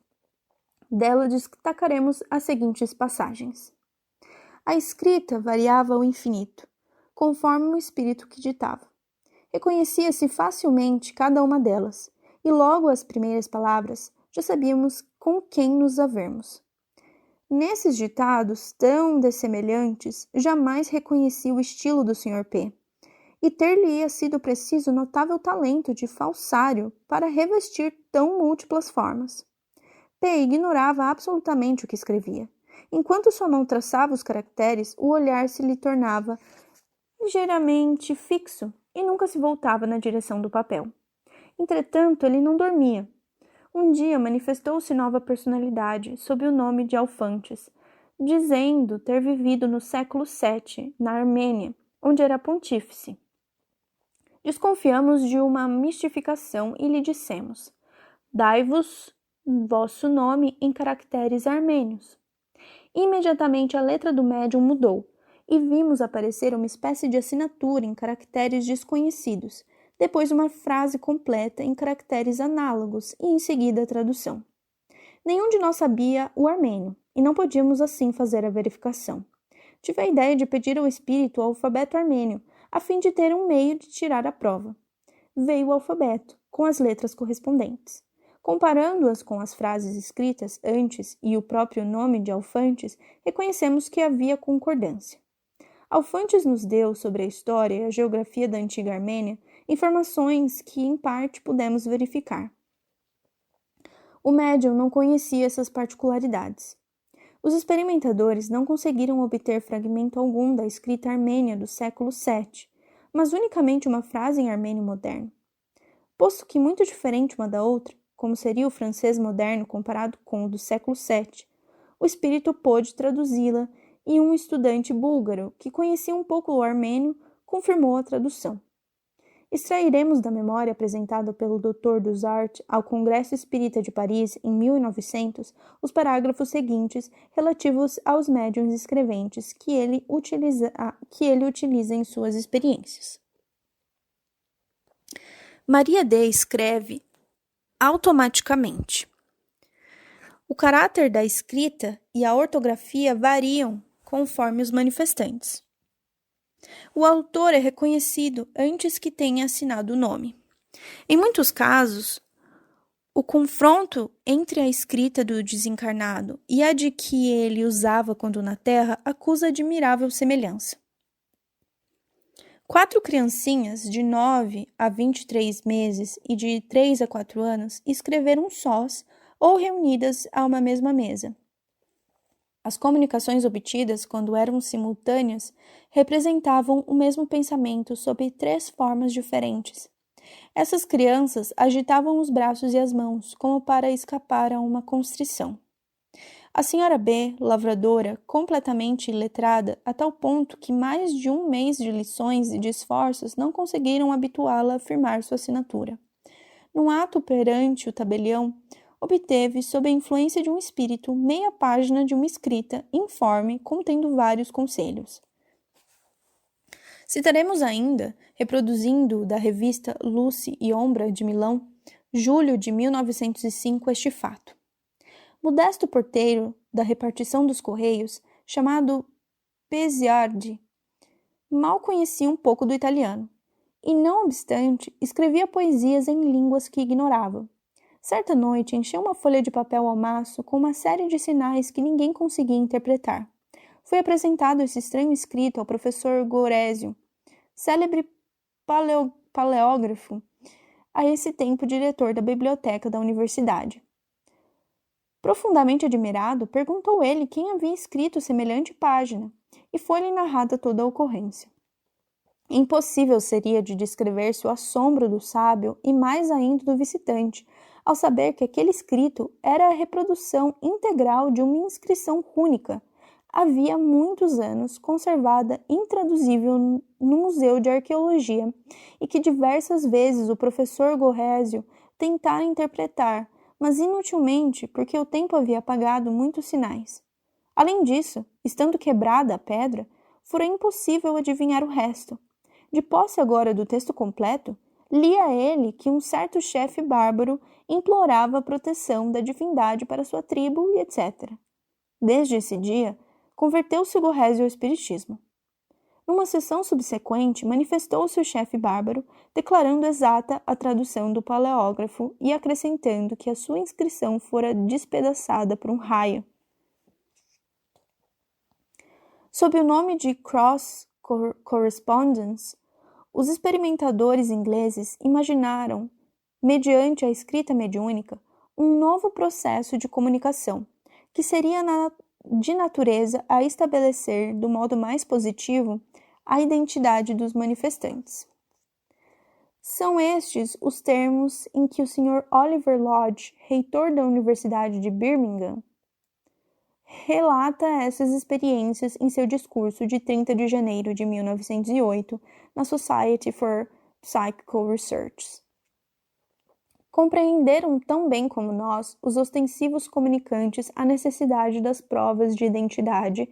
Dela destacaremos as seguintes passagens. A escrita variava ao infinito, conforme o espírito que ditava. Reconhecia-se facilmente cada uma delas, e logo às primeiras palavras já sabíamos com quem nos havermos. Nesses ditados tão dessemelhantes, jamais reconheci o estilo do Sr. P., e ter-lhe-ia sido preciso notável talento de falsário para revestir tão múltiplas formas. P. ignorava absolutamente o que escrevia. Enquanto sua mão traçava os caracteres, o olhar se lhe tornava ligeiramente fixo e nunca se voltava na direção do papel. Entretanto, ele não dormia. Um dia manifestou-se nova personalidade, sob o nome de Alfantes, dizendo ter vivido no século VII, na Armênia, onde era pontífice. Desconfiamos de uma mistificação e lhe dissemos: dai-vos vosso nome em caracteres armênios. Imediatamente a letra do médium mudou, e vimos aparecer uma espécie de assinatura em caracteres desconhecidos, depois uma frase completa em caracteres análogos e em seguida a tradução. Nenhum de nós sabia o armênio, e não podíamos assim fazer a verificação. Tive a ideia de pedir ao espírito o alfabeto armênio, a fim de ter um meio de tirar a prova. Veio o alfabeto, com as letras correspondentes. Comparando-as com as frases escritas antes e o próprio nome de Alfantes, reconhecemos que havia concordância. Alfantes nos deu, sobre a história e a geografia da antiga Armênia, informações que, em parte, pudemos verificar. O médium não conhecia essas particularidades. Os experimentadores não conseguiram obter fragmento algum da escrita armênia do século VII, mas unicamente uma frase em armênio moderno. Posto que muito diferente uma da outra, como seria o francês moderno comparado com o do século VII, o espírito pôde traduzi-la e um estudante búlgaro, que conhecia um pouco o armênio, confirmou a tradução. Extrairemos da memória apresentada pelo Dr. Dusart ao Congresso Espírita de Paris em 1900 os parágrafos seguintes relativos aos médiuns escreventes que ele utiliza em suas experiências. Maria D. escreve automaticamente. O caráter da escrita e a ortografia variam conforme os manifestantes. O autor é reconhecido antes que tenha assinado o nome. Em muitos casos, o confronto entre a escrita do desencarnado e a de que ele usava quando na Terra acusa admirável semelhança. 4 criancinhas de 9 a 23 meses e de 3 a 4 anos escreveram sós ou reunidas a uma mesma mesa. As comunicações obtidas, quando eram simultâneas, representavam o mesmo pensamento sob 3 formas diferentes. Essas crianças agitavam os braços e as mãos, como para escapar a uma constrição. A senhora B, lavradora, completamente iletrada, a tal ponto que mais de 1 mês de lições e de esforços não conseguiram habituá-la a firmar sua assinatura. Num ato perante o tabelião, obteve, sob a influência de um espírito, meia página de uma escrita informe contendo vários conselhos. Citaremos ainda, reproduzindo da revista Luce e Ombra de Milão, julho de 1905, este fato. Modesto porteiro da repartição dos Correios, chamado Pesiardi, mal conhecia um pouco do italiano, e, não obstante, escrevia poesias em línguas que ignorava. Certa noite, encheu uma folha de papel ao maço com uma série de sinais que ninguém conseguia interpretar. Foi apresentado esse estranho escrito ao professor Gorésio, célebre paleógrafo, a esse tempo diretor da biblioteca da universidade. Profundamente admirado, perguntou ele quem havia escrito semelhante página, e foi-lhe narrada toda a ocorrência. Impossível seria de descrever-se o assombro do sábio e mais ainda do visitante, ao saber que aquele escrito era a reprodução integral de uma inscrição rúnica, havia muitos anos conservada intraduzível no Museu de Arqueologia, e que diversas vezes o professor Gorésio tentara interpretar, mas inutilmente, porque o tempo havia apagado muitos sinais. Além disso, estando quebrada a pedra, fora impossível adivinhar o resto. De posse agora do texto completo, lia ele que um certo chefe bárbaro implorava a proteção da divindade para sua tribo e etc. Desde esse dia, converteu-se Gorésio ao espiritismo. Numa sessão subsequente, manifestou-se o chefe bárbaro, declarando exata a tradução do paleógrafo e acrescentando que a sua inscrição fora despedaçada por um raio. Sob o nome de Cross Correspondence, os experimentadores ingleses imaginaram, mediante a escrita mediúnica, um novo processo de comunicação, que seria de natureza a estabelecer, do modo mais positivo, a identidade dos manifestantes. São estes os termos em que o Sr. Oliver Lodge, reitor da Universidade de Birmingham, relata essas experiências em seu discurso de 30 de janeiro de 1908 na Society for Psychical Research. Compreenderam tão bem como nós, os ostensivos comunicantes, a necessidade das provas de identidade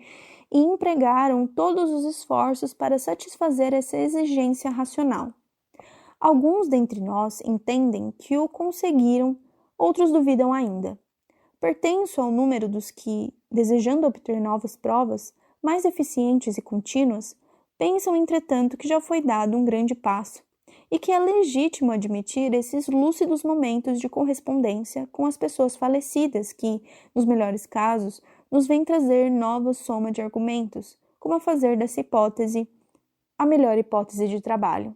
e empregaram todos os esforços para satisfazer essa exigência racional. Alguns dentre nós entendem que o conseguiram, outros duvidam ainda. Pertenço ao número dos que, desejando obter novas provas, mais eficientes e contínuas, pensam, entretanto, que já foi dado um grande passo e que é legítimo admitir esses lúcidos momentos de correspondência com as pessoas falecidas que, nos melhores casos, nos vêm trazer nova soma de argumentos, como a fazer dessa hipótese a melhor hipótese de trabalho.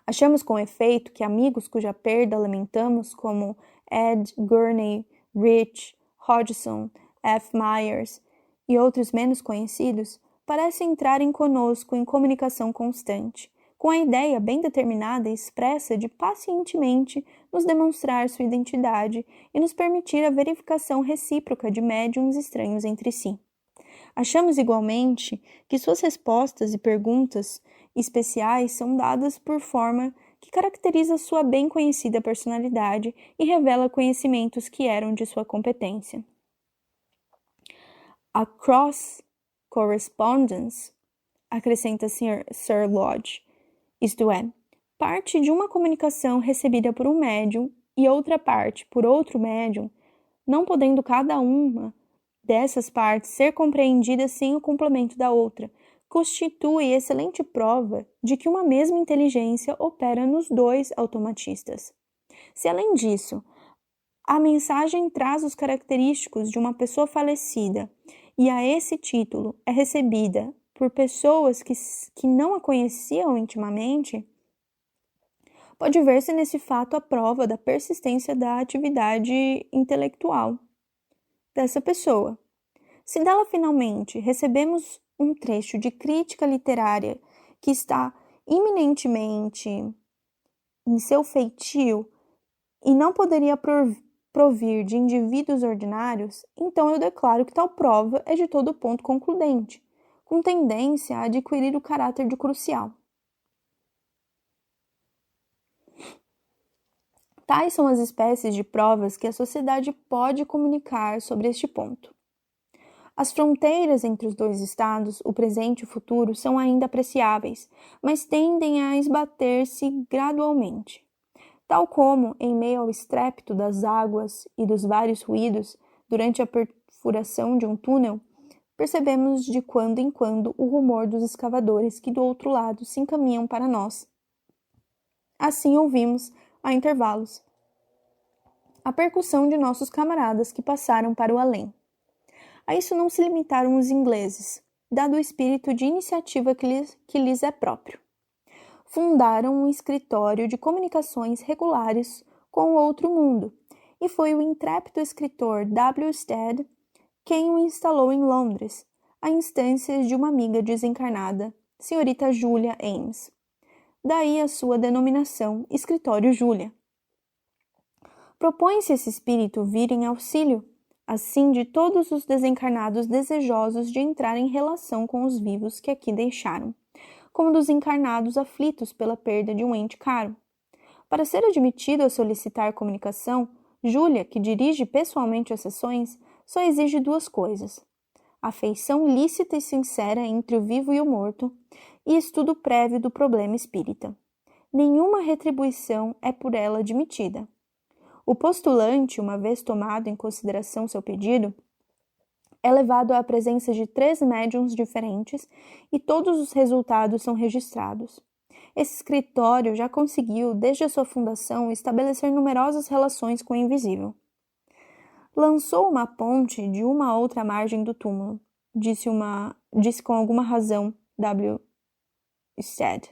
Achamos com efeito que amigos cuja perda lamentamos, como Ed Gurney, Rich, Hodgson, F. Myers e outros menos conhecidos, parecem entrarem conosco em comunicação constante, com a ideia bem determinada e expressa de pacientemente nos demonstrar sua identidade e nos permitir a verificação recíproca de médiuns estranhos entre si. Achamos igualmente que suas respostas e perguntas especiais são dadas por forma que caracteriza sua bem conhecida personalidade e revela conhecimentos que eram de sua competência. A cross correspondence, acrescenta Sir Lodge, isto é, parte de uma comunicação recebida por um médium e outra parte por outro médium, não podendo cada uma dessas partes ser compreendida sem o complemento da outra, constitui excelente prova de que uma mesma inteligência opera nos dois automatistas. Se, além disso, a mensagem traz os característicos de uma pessoa falecida e a esse título é recebida por pessoas que não a conheciam intimamente, pode ver-se nesse fato a prova da persistência da atividade intelectual dessa pessoa. Se dela finalmente recebemos um trecho de crítica literária que está iminentemente em seu feitio e não poderia provir de indivíduos ordinários, então eu declaro que tal prova é de todo ponto concludente, com tendência a adquirir o caráter de crucial. Tais são as espécies de provas que a sociedade pode comunicar sobre este ponto. As fronteiras entre os dois estados, o presente e o futuro, são ainda apreciáveis, mas tendem a esbater-se gradualmente. Tal como, em meio ao estrépito das águas e dos vários ruídos, durante a perfuração de um túnel, percebemos de quando em quando o rumor dos escavadores que do outro lado se encaminham para nós. Assim ouvimos, a intervalos, a percussão de nossos camaradas que passaram para o além. A isso não se limitaram os ingleses, dado o espírito de iniciativa que lhes é próprio. Fundaram um escritório de comunicações regulares com o outro mundo, e foi o intrépido escritor W. Stead quem o instalou em Londres, a instâncias de uma amiga desencarnada, senhorita Julia Ames. Daí a sua denominação, Escritório Júlia. Propõe-se esse espírito vir em auxílio, assim de todos os desencarnados desejosos de entrar em relação com os vivos que aqui deixaram, como dos encarnados aflitos pela perda de um ente caro. Para ser admitido a solicitar comunicação, Júlia, que dirige pessoalmente as sessões, só exige duas coisas: afeição lícita e sincera entre o vivo e o morto e estudo prévio do problema espírita. Nenhuma retribuição é por ela admitida. O postulante, uma vez tomado em consideração seu pedido, É levado à presença de 3 médiums diferentes e todos os resultados são registrados. Esse escritório já conseguiu, desde a sua fundação, estabelecer numerosas relações com o invisível. Lançou uma ponte de uma a outra margem do túmulo, disse com alguma razão W. Stead.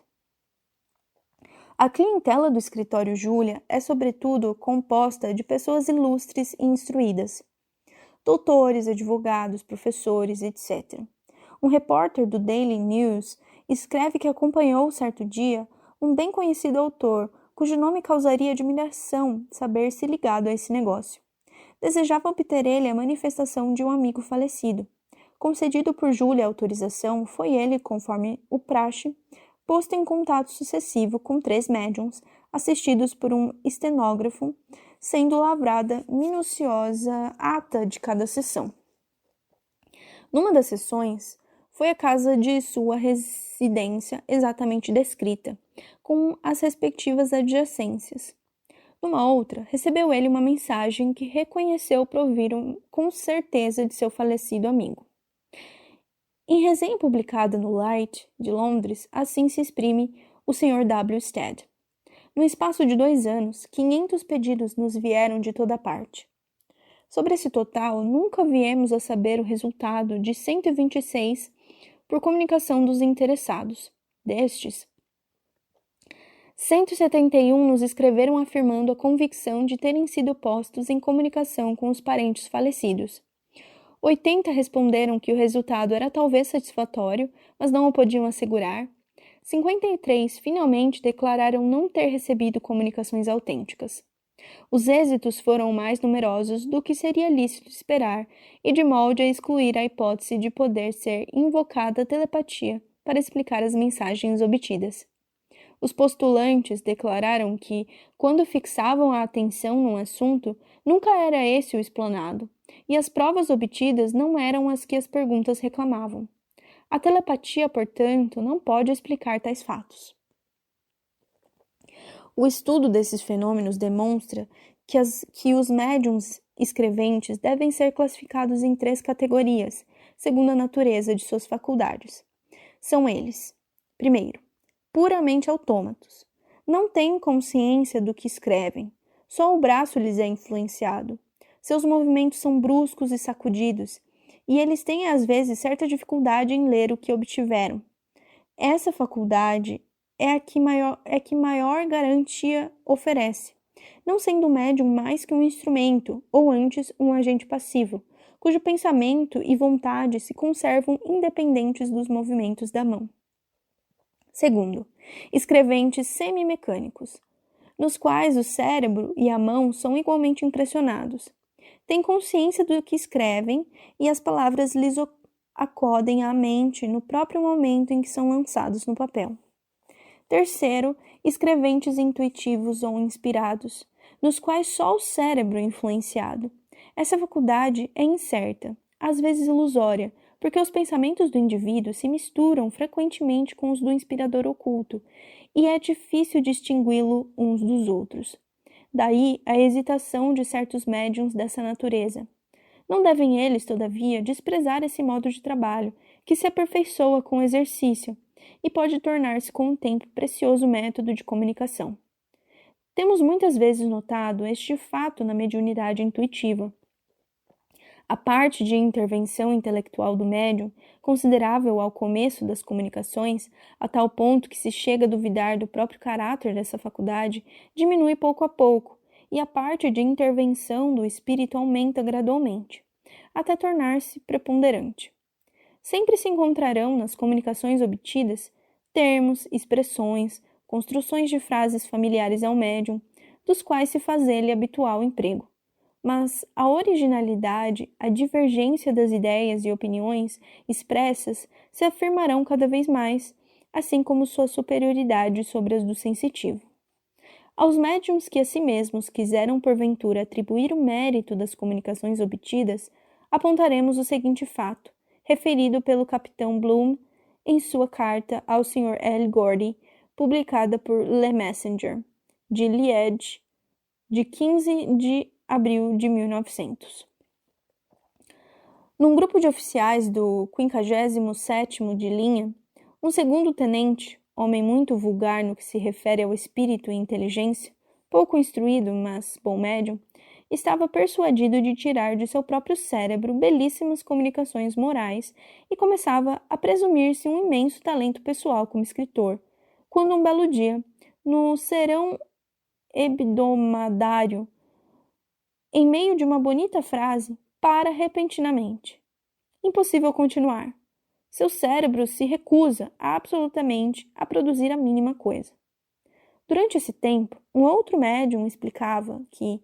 A clientela do escritório Júlia é, sobretudo, composta de pessoas ilustres e instruídas. Doutores, advogados, professores, etc. Um repórter do Daily News escreve que acompanhou, certo dia, um bem conhecido autor, cujo nome causaria admiração saber-se ligado a esse negócio. Desejava obter ele a manifestação de um amigo falecido. Concedido por Júlia a autorização, foi ele, conforme o praxe, posto em contato sucessivo com 3 médiuns, assistidos por um estenógrafo, sendo lavrada minuciosa ata de cada sessão. Numa das sessões, foi a casa de sua residência exatamente descrita, com as respectivas adjacências. Numa outra, recebeu ele uma mensagem que reconheceu provir com certeza de seu falecido amigo. Em resenha publicada no Light, de Londres, assim se exprime o Sr. W. Stead. No espaço de 2 anos, 500 pedidos nos vieram de toda parte. Sobre esse total, nunca viemos a saber o resultado de 126 por comunicação dos interessados. Destes, 171 nos escreveram afirmando a convicção de terem sido postos em comunicação com os parentes falecidos. 80 responderam que o resultado era talvez satisfatório, mas não o podiam assegurar. 53 finalmente declararam não ter recebido comunicações autênticas. Os êxitos foram mais numerosos do que seria lícito esperar e de molde a excluir a hipótese de poder ser invocada a telepatia para explicar as mensagens obtidas. Os postulantes declararam que, quando fixavam a atenção num assunto, nunca era esse o explanado, e as provas obtidas não eram as que as perguntas reclamavam. A telepatia, portanto, não pode explicar tais fatos. O estudo desses fenômenos demonstra que os médiums escreventes devem ser classificados em 3 categorias, segundo a natureza de suas faculdades. São eles: primeiro, puramente autômatos. Não têm consciência do que escrevem, só o braço lhes é influenciado. Seus movimentos são bruscos e sacudidos, e eles têm às vezes certa dificuldade em ler o que obtiveram. Essa faculdade é a que maior garantia oferece, não sendo o médium mais que um instrumento, ou antes um agente passivo, cujo pensamento e vontade se conservam independentes dos movimentos da mão. Segundo, escreventes semimecânicos, nos quais o cérebro e a mão são igualmente impressionados. Têm consciência do que escrevem e as palavras lhes acodem à mente no próprio momento em que são lançados no papel. Terceiro, escreventes intuitivos ou inspirados, nos quais só o cérebro é influenciado. Essa faculdade é incerta, às vezes ilusória, porque os pensamentos do indivíduo se misturam frequentemente com os do inspirador oculto, e é difícil distingui-lo uns dos outros. Daí a hesitação de certos médiuns dessa natureza. Não devem eles, todavia, desprezar esse modo de trabalho, que se aperfeiçoa com o exercício, e pode tornar-se com o tempo precioso método de comunicação. Temos muitas vezes notado este fato na mediunidade intuitiva. A parte de intervenção intelectual do médium, considerável ao começo das comunicações, a tal ponto que se chega a duvidar do próprio caráter dessa faculdade, diminui pouco a pouco, e a parte de intervenção do espírito aumenta gradualmente, até tornar-se preponderante. Sempre se encontrarão nas comunicações obtidas termos, expressões, construções de frases familiares ao médium, dos quais se faz ele habitual emprego. Mas a originalidade, a divergência das ideias e opiniões expressas se afirmarão cada vez mais, assim como sua superioridade sobre as do sensitivo. Aos médiums que a si mesmos quiseram porventura atribuir o mérito das comunicações obtidas, apontaremos o seguinte fato, referido pelo capitão Bloom em sua carta ao Sr. L. Gordy, publicada por Le Messenger, de Liège, de 15 de abril de 1900. Num grupo de oficiais do 57º de linha, um segundo tenente, homem muito vulgar no que se refere ao espírito e inteligência, pouco instruído, mas bom médium, estava persuadido de tirar de seu próprio cérebro belíssimas comunicações morais e começava a presumir-se um imenso talento pessoal como escritor, quando um belo dia, no serão hebdomadário, em meio de uma bonita frase, para repentinamente. Impossível continuar. Seu cérebro se recusa absolutamente a produzir a mínima coisa. Durante esse tempo, um outro médium explicava que,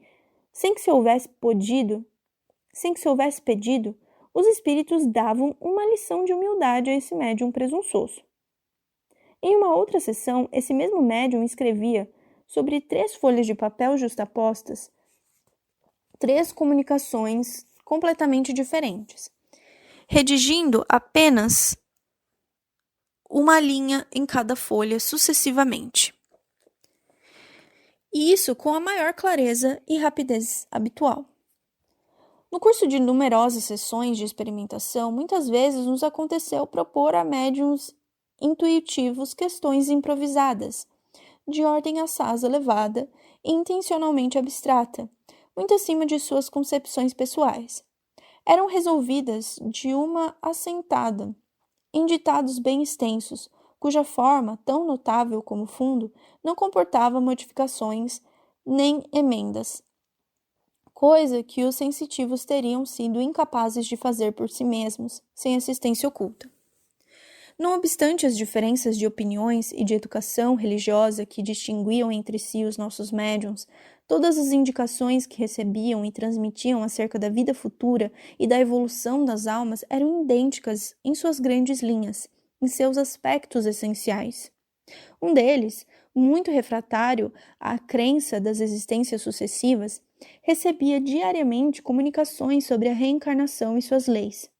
sem que se houvesse pedido, os espíritos davam uma lição de humildade a esse médium presunçoso. Em uma outra sessão, esse mesmo médium escrevia, sobre 3 folhas de papel justapostas, 3 comunicações completamente diferentes, redigindo apenas uma linha em cada folha sucessivamente. E isso com a maior clareza e rapidez habitual. No curso de numerosas sessões de experimentação, muitas vezes nos aconteceu propor a médiuns intuitivos questões improvisadas, de ordem assaz elevada e intencionalmente abstrata, muito acima de suas concepções pessoais. Eram resolvidas de uma assentada, em ditados bem extensos, cuja forma, tão notável como fundo, não comportava modificações nem emendas, coisa que os sensitivos teriam sido incapazes de fazer por si mesmos, sem assistência oculta. Não obstante as diferenças de opiniões e de educação religiosa que distinguiam entre si os nossos médiuns, todas as indicações que recebiam e transmitiam acerca da vida futura e da evolução das almas eram idênticas em suas grandes linhas, em seus aspectos essenciais. Um deles, muito refratário à crença das existências sucessivas, recebia diariamente comunicações sobre a reencarnação e suas leis.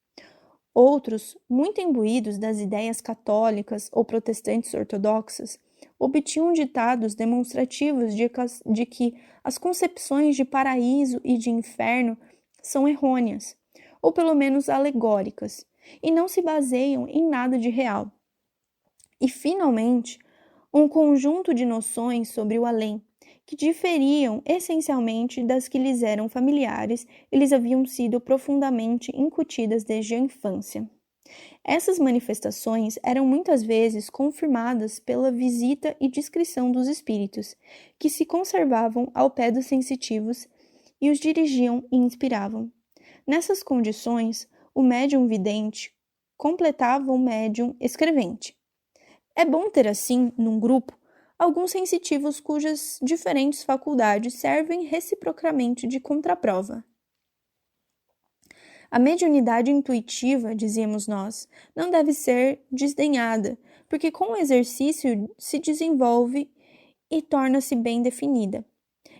Outros, muito imbuídos das ideias católicas ou protestantes ortodoxas, obtinham ditados demonstrativos de que as concepções de paraíso e de inferno são errôneas, ou pelo menos alegóricas, e não se baseiam em nada de real. E, finalmente, um conjunto de noções sobre o além, que diferiam essencialmente das que lhes eram familiares e lhes haviam sido profundamente incutidas desde a infância. Essas manifestações eram muitas vezes confirmadas pela visita e descrição dos espíritos, que se conservavam ao pé dos sensitivos e os dirigiam e inspiravam. Nessas condições, o médium vidente completava o médium escrevente. É bom ter, assim, num grupo, alguns sensitivos cujas diferentes faculdades servem reciprocamente de contraprova. A mediunidade intuitiva, dizíamos nós, não deve ser desdenhada, porque com o exercício se desenvolve e torna-se bem definida.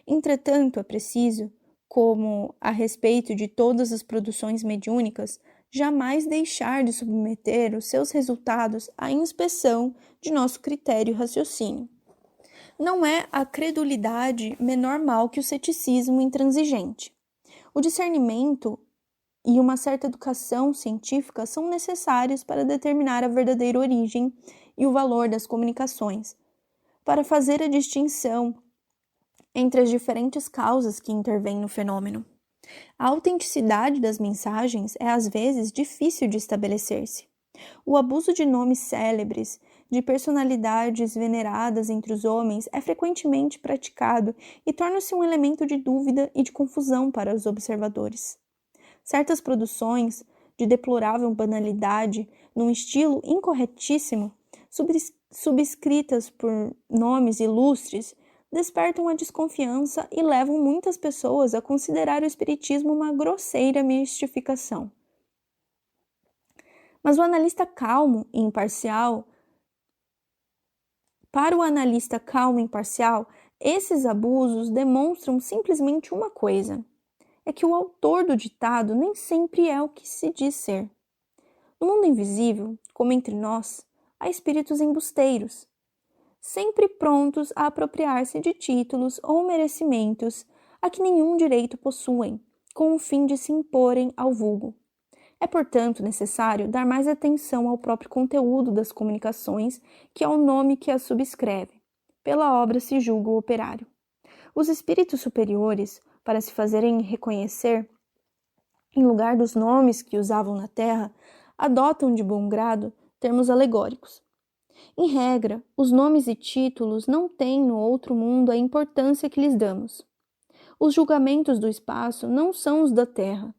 Entretanto, é preciso, como a respeito de todas as produções mediúnicas, jamais deixar de submeter os seus resultados à inspeção de nosso critério e raciocínio. Não é a credulidade menor mal que o ceticismo intransigente. O discernimento e uma certa educação científica são necessários para determinar a verdadeira origem e o valor das comunicações, para fazer a distinção entre as diferentes causas que intervêm no fenômeno. A autenticidade das mensagens é às vezes difícil de estabelecer-se. O abuso de nomes célebres, de personalidades veneradas entre os homens é frequentemente praticado e torna-se um elemento de dúvida e de confusão para os observadores. Certas produções, de deplorável banalidade, num estilo incorretíssimo, subscritas por nomes ilustres, despertam a desconfiança e levam muitas pessoas a considerar o espiritismo uma grosseira mistificação. Mas para o analista calmo e imparcial, esses abusos demonstram simplesmente uma coisa: é que o autor do ditado nem sempre é o que se diz ser. No mundo invisível, como entre nós, há espíritos embusteiros, sempre prontos a apropriar-se de títulos ou merecimentos a que nenhum direito possuem, com o fim de se imporem ao vulgo. É, portanto, necessário dar mais atenção ao próprio conteúdo das comunicações que ao nome que as subscreve. Pela obra se julga o operário. Os espíritos superiores, para se fazerem reconhecer, em lugar dos nomes que usavam na Terra, adotam de bom grado termos alegóricos. Em regra, os nomes e títulos não têm no outro mundo a importância que lhes damos. Os julgamentos do espaço não são os da Terra,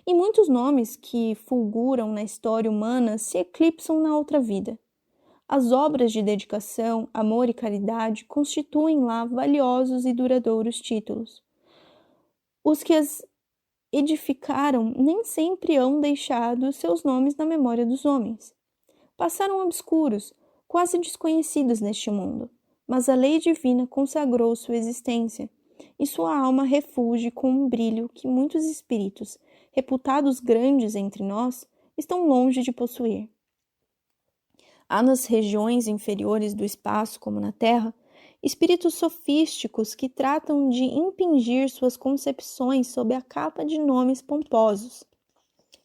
e muitos nomes que fulguram na história humana se eclipsam na outra vida. As obras de dedicação, amor e caridade constituem lá valiosos e duradouros títulos. Os que as edificaram nem sempre hão deixado seus nomes na memória dos homens. Passaram obscuros, quase desconhecidos neste mundo, mas a lei divina consagrou sua existência, e sua alma refulge com um brilho que muitos espíritos, reputados grandes entre nós, estão longe de possuir. Há nas regiões inferiores do espaço, como na Terra, espíritos sofísticos que tratam de impingir suas concepções sob a capa de nomes pomposos.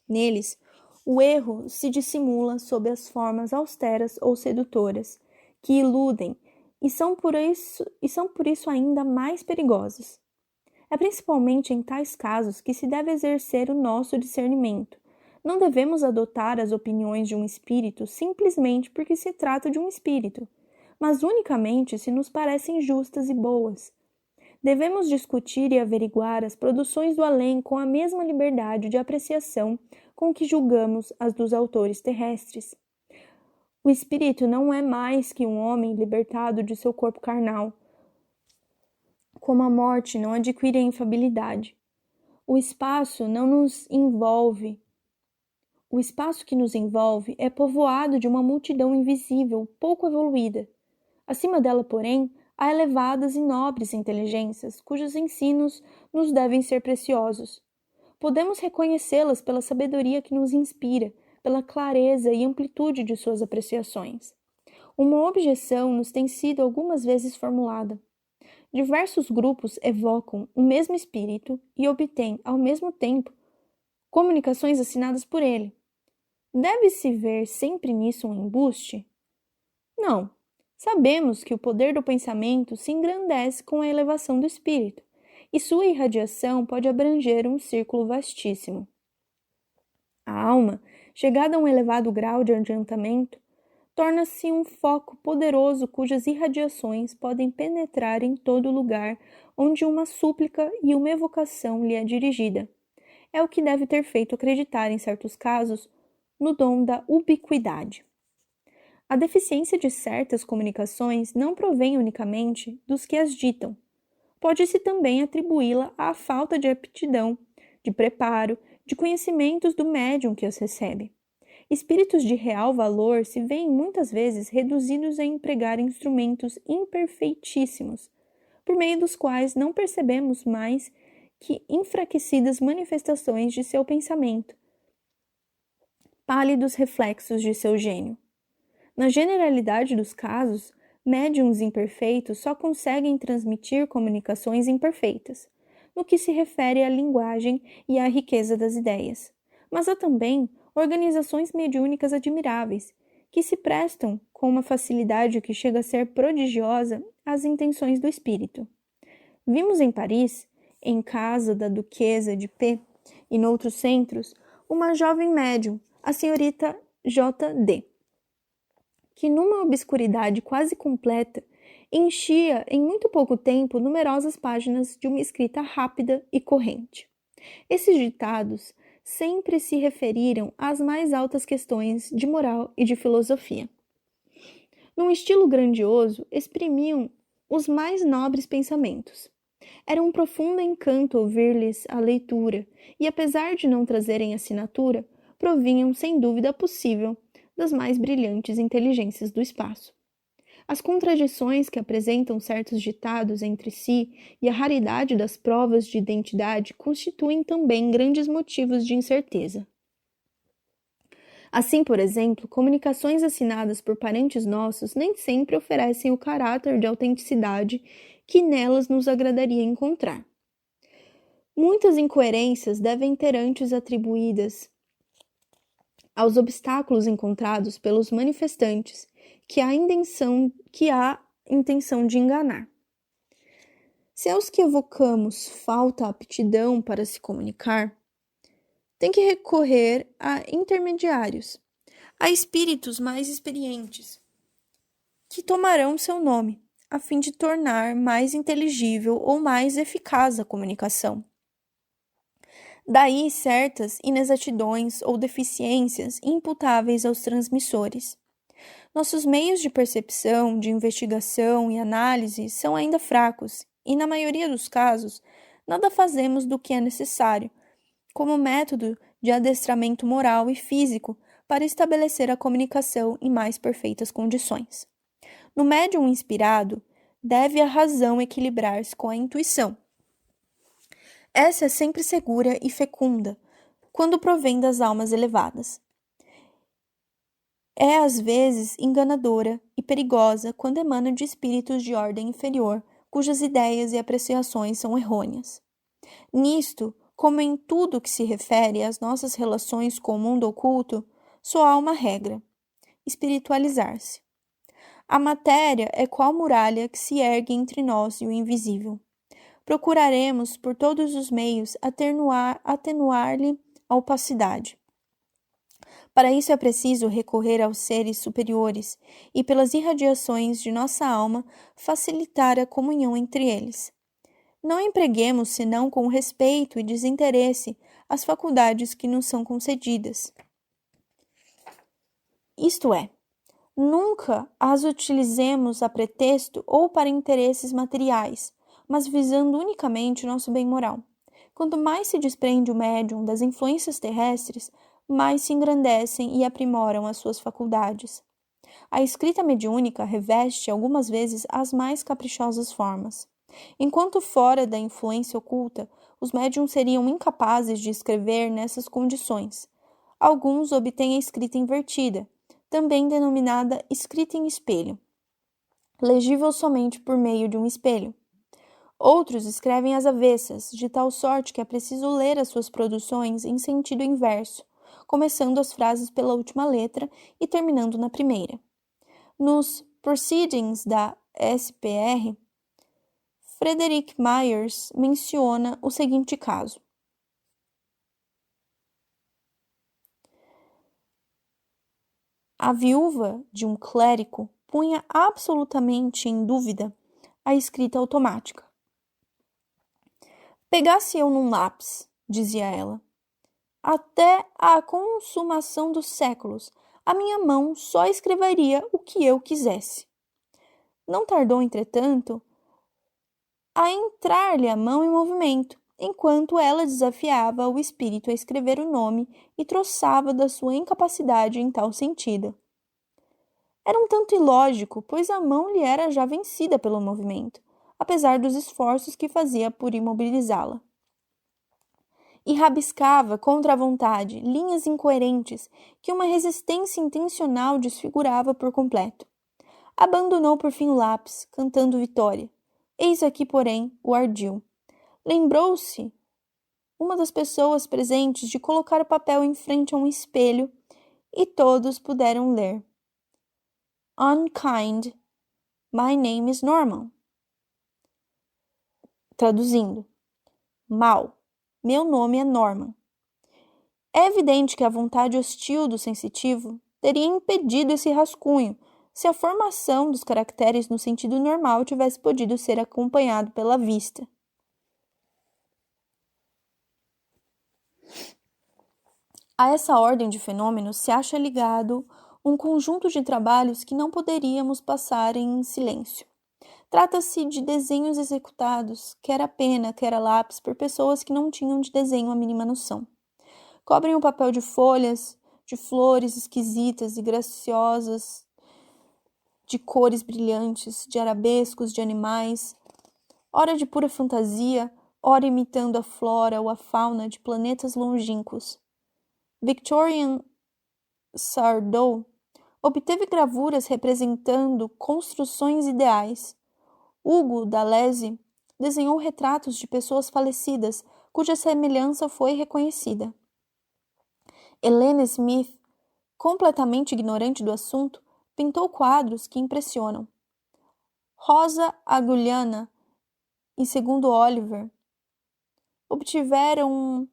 Neles, o erro se dissimula sob as formas austeras ou sedutoras, que iludem e são por isso ainda mais perigosos. É principalmente em tais casos que se deve exercer o nosso discernimento. Não devemos adotar as opiniões de um espírito simplesmente porque se trata de um espírito, mas unicamente se nos parecem justas e boas. Devemos discutir e averiguar as produções do além com a mesma liberdade de apreciação com que julgamos as dos autores terrestres. O espírito não é mais que um homem libertado de seu corpo carnal. Como a morte não adquire a infabilidade. O espaço que nos envolve é povoado de uma multidão invisível, pouco evoluída. Acima dela, porém, há elevadas e nobres inteligências, cujos ensinos nos devem ser preciosos. Podemos reconhecê-las pela sabedoria que nos inspira, pela clareza e amplitude de suas apreciações. Uma objeção nos tem sido algumas vezes formulada. Diversos grupos evocam o mesmo espírito e obtêm, ao mesmo tempo, comunicações assinadas por ele. Deve-se ver sempre nisso um embuste? Não. Sabemos que o poder do pensamento se engrandece com a elevação do espírito, e sua irradiação pode abranger um círculo vastíssimo. A alma, chegada a um elevado grau de adiantamento, torna-se um foco poderoso cujas irradiações podem penetrar em todo lugar onde uma súplica e uma evocação lhe é dirigida. É o que deve ter feito acreditar, em certos casos, no dom da ubiquidade. A deficiência de certas comunicações não provém unicamente dos que as ditam. Pode-se também atribuí-la à falta de aptidão, de preparo, de conhecimentos do médium que as recebe. Espíritos de real valor se veem muitas vezes reduzidos a empregar instrumentos imperfeitíssimos, por meio dos quais não percebemos mais que enfraquecidas manifestações de seu pensamento, pálidos reflexos de seu gênio. Na generalidade dos casos, médiuns imperfeitos só conseguem transmitir comunicações imperfeitas, no que se refere à linguagem e à riqueza das ideias. Mas há também organizações mediúnicas admiráveis, que se prestam com uma facilidade que chega a ser prodigiosa às intenções do espírito. Vimos em Paris, em casa da Duquesa de P, e noutros centros, uma jovem médium, a senhorita J.D., que numa obscuridade quase completa, enchia em muito pouco tempo numerosas páginas de uma escrita rápida e corrente. Esses ditados sempre se referiram às mais altas questões de moral e de filosofia. Num estilo grandioso, exprimiam os mais nobres pensamentos. Era um profundo encanto ouvir-lhes a leitura, e apesar de não trazerem assinatura, provinham sem dúvida possível das mais brilhantes inteligências do espaço. As contradições que apresentam certos ditados entre si e a raridade das provas de identidade constituem também grandes motivos de incerteza. Assim, por exemplo, comunicações assinadas por parentes nossos nem sempre oferecem o caráter de autenticidade que nelas nos agradaria encontrar. Muitas incoerências devem ter antes atribuídas aos obstáculos encontrados pelos manifestantes que há intenção de enganar. Se aos que evocamos falta aptidão para se comunicar, tem que recorrer a intermediários, a espíritos mais experientes, que tomarão seu nome, a fim de tornar mais inteligível ou mais eficaz a comunicação. Daí certas inexatidões ou deficiências imputáveis aos transmissores. Nossos meios de percepção, de investigação e análise são ainda fracos e, na maioria dos casos, nada fazemos do que é necessário, como método de adestramento moral e físico para estabelecer a comunicação em mais perfeitas condições. No médium inspirado, deve a razão equilibrar-se com a intuição. Essa é sempre segura e fecunda, quando provém das almas elevadas. É às vezes enganadora e perigosa quando emana de espíritos de ordem inferior, cujas ideias e apreciações são errôneas. Nisto, como em tudo que se refere às nossas relações com o mundo oculto, só há uma regra: espiritualizar-se. A matéria é qual muralha que se ergue entre nós e o invisível. Procuraremos, por todos os meios, atenuar-lhe a opacidade. Para isso é preciso recorrer aos seres superiores e, pelas irradiações de nossa alma, facilitar a comunhão entre eles. Não empreguemos, senão com respeito e desinteresse, as faculdades que nos são concedidas. Isto é, nunca as utilizemos a pretexto ou para interesses materiais, mas visando unicamente nosso bem moral. Quanto mais se desprende o médium das influências terrestres, mais se engrandecem e aprimoram as suas faculdades. A escrita mediúnica reveste algumas vezes as mais caprichosas formas. Enquanto fora da influência oculta, os médiuns seriam incapazes de escrever nessas condições. Alguns obtêm a escrita invertida, também denominada escrita em espelho, legível somente por meio de um espelho. Outros escrevem às avessas, de tal sorte que é preciso ler as suas produções em sentido inverso, começando as frases pela última letra e terminando na primeira. Nos Proceedings da SPR, Frederick Myers menciona o seguinte caso. A viúva de um clérigo punha absolutamente em dúvida a escrita automática. Pegasse eu num lápis, dizia ela, até a consumação dos séculos, a minha mão só escreveria o que eu quisesse. Não tardou, entretanto, a entrar-lhe a mão em movimento, enquanto ela desafiava o espírito a escrever o nome e troçava da sua incapacidade em tal sentido. Era um tanto ilógico, pois a mão lhe era já vencida pelo movimento, apesar dos esforços que fazia por imobilizá-la. E rabiscava contra a vontade linhas incoerentes que uma resistência intencional desfigurava por completo. Abandonou por fim o lápis, cantando vitória. Eis aqui, porém, o ardil. Lembrou-se uma das pessoas presentes de colocar o papel em frente a um espelho e todos puderam ler. Unkind, my name is Norman. Traduzindo, mal, meu nome é Norman. É evidente que a vontade hostil do sensitivo teria impedido esse rascunho se a formação dos caracteres no sentido normal tivesse podido ser acompanhado pela vista. A essa ordem de fenômenos se acha ligado um conjunto de trabalhos que não poderíamos passar em silêncio. Trata-se de desenhos executados, quer a pena, quer a lápis, por pessoas que não tinham de desenho a mínima noção. Cobrem o papel de folhas, de flores esquisitas e graciosas, de cores brilhantes, de arabescos, de animais, ora de pura fantasia, ora imitando a flora ou a fauna de planetas longínquos. Victorian Sardou obteve gravuras representando construções ideais. Hugo D'Alessio desenhou retratos de pessoas falecidas, cuja semelhança foi reconhecida. Helena Smith completamente ignorante do assunto, pintou quadros que impressionam. Rosa Agulhana e segundo Oliver, obtiveram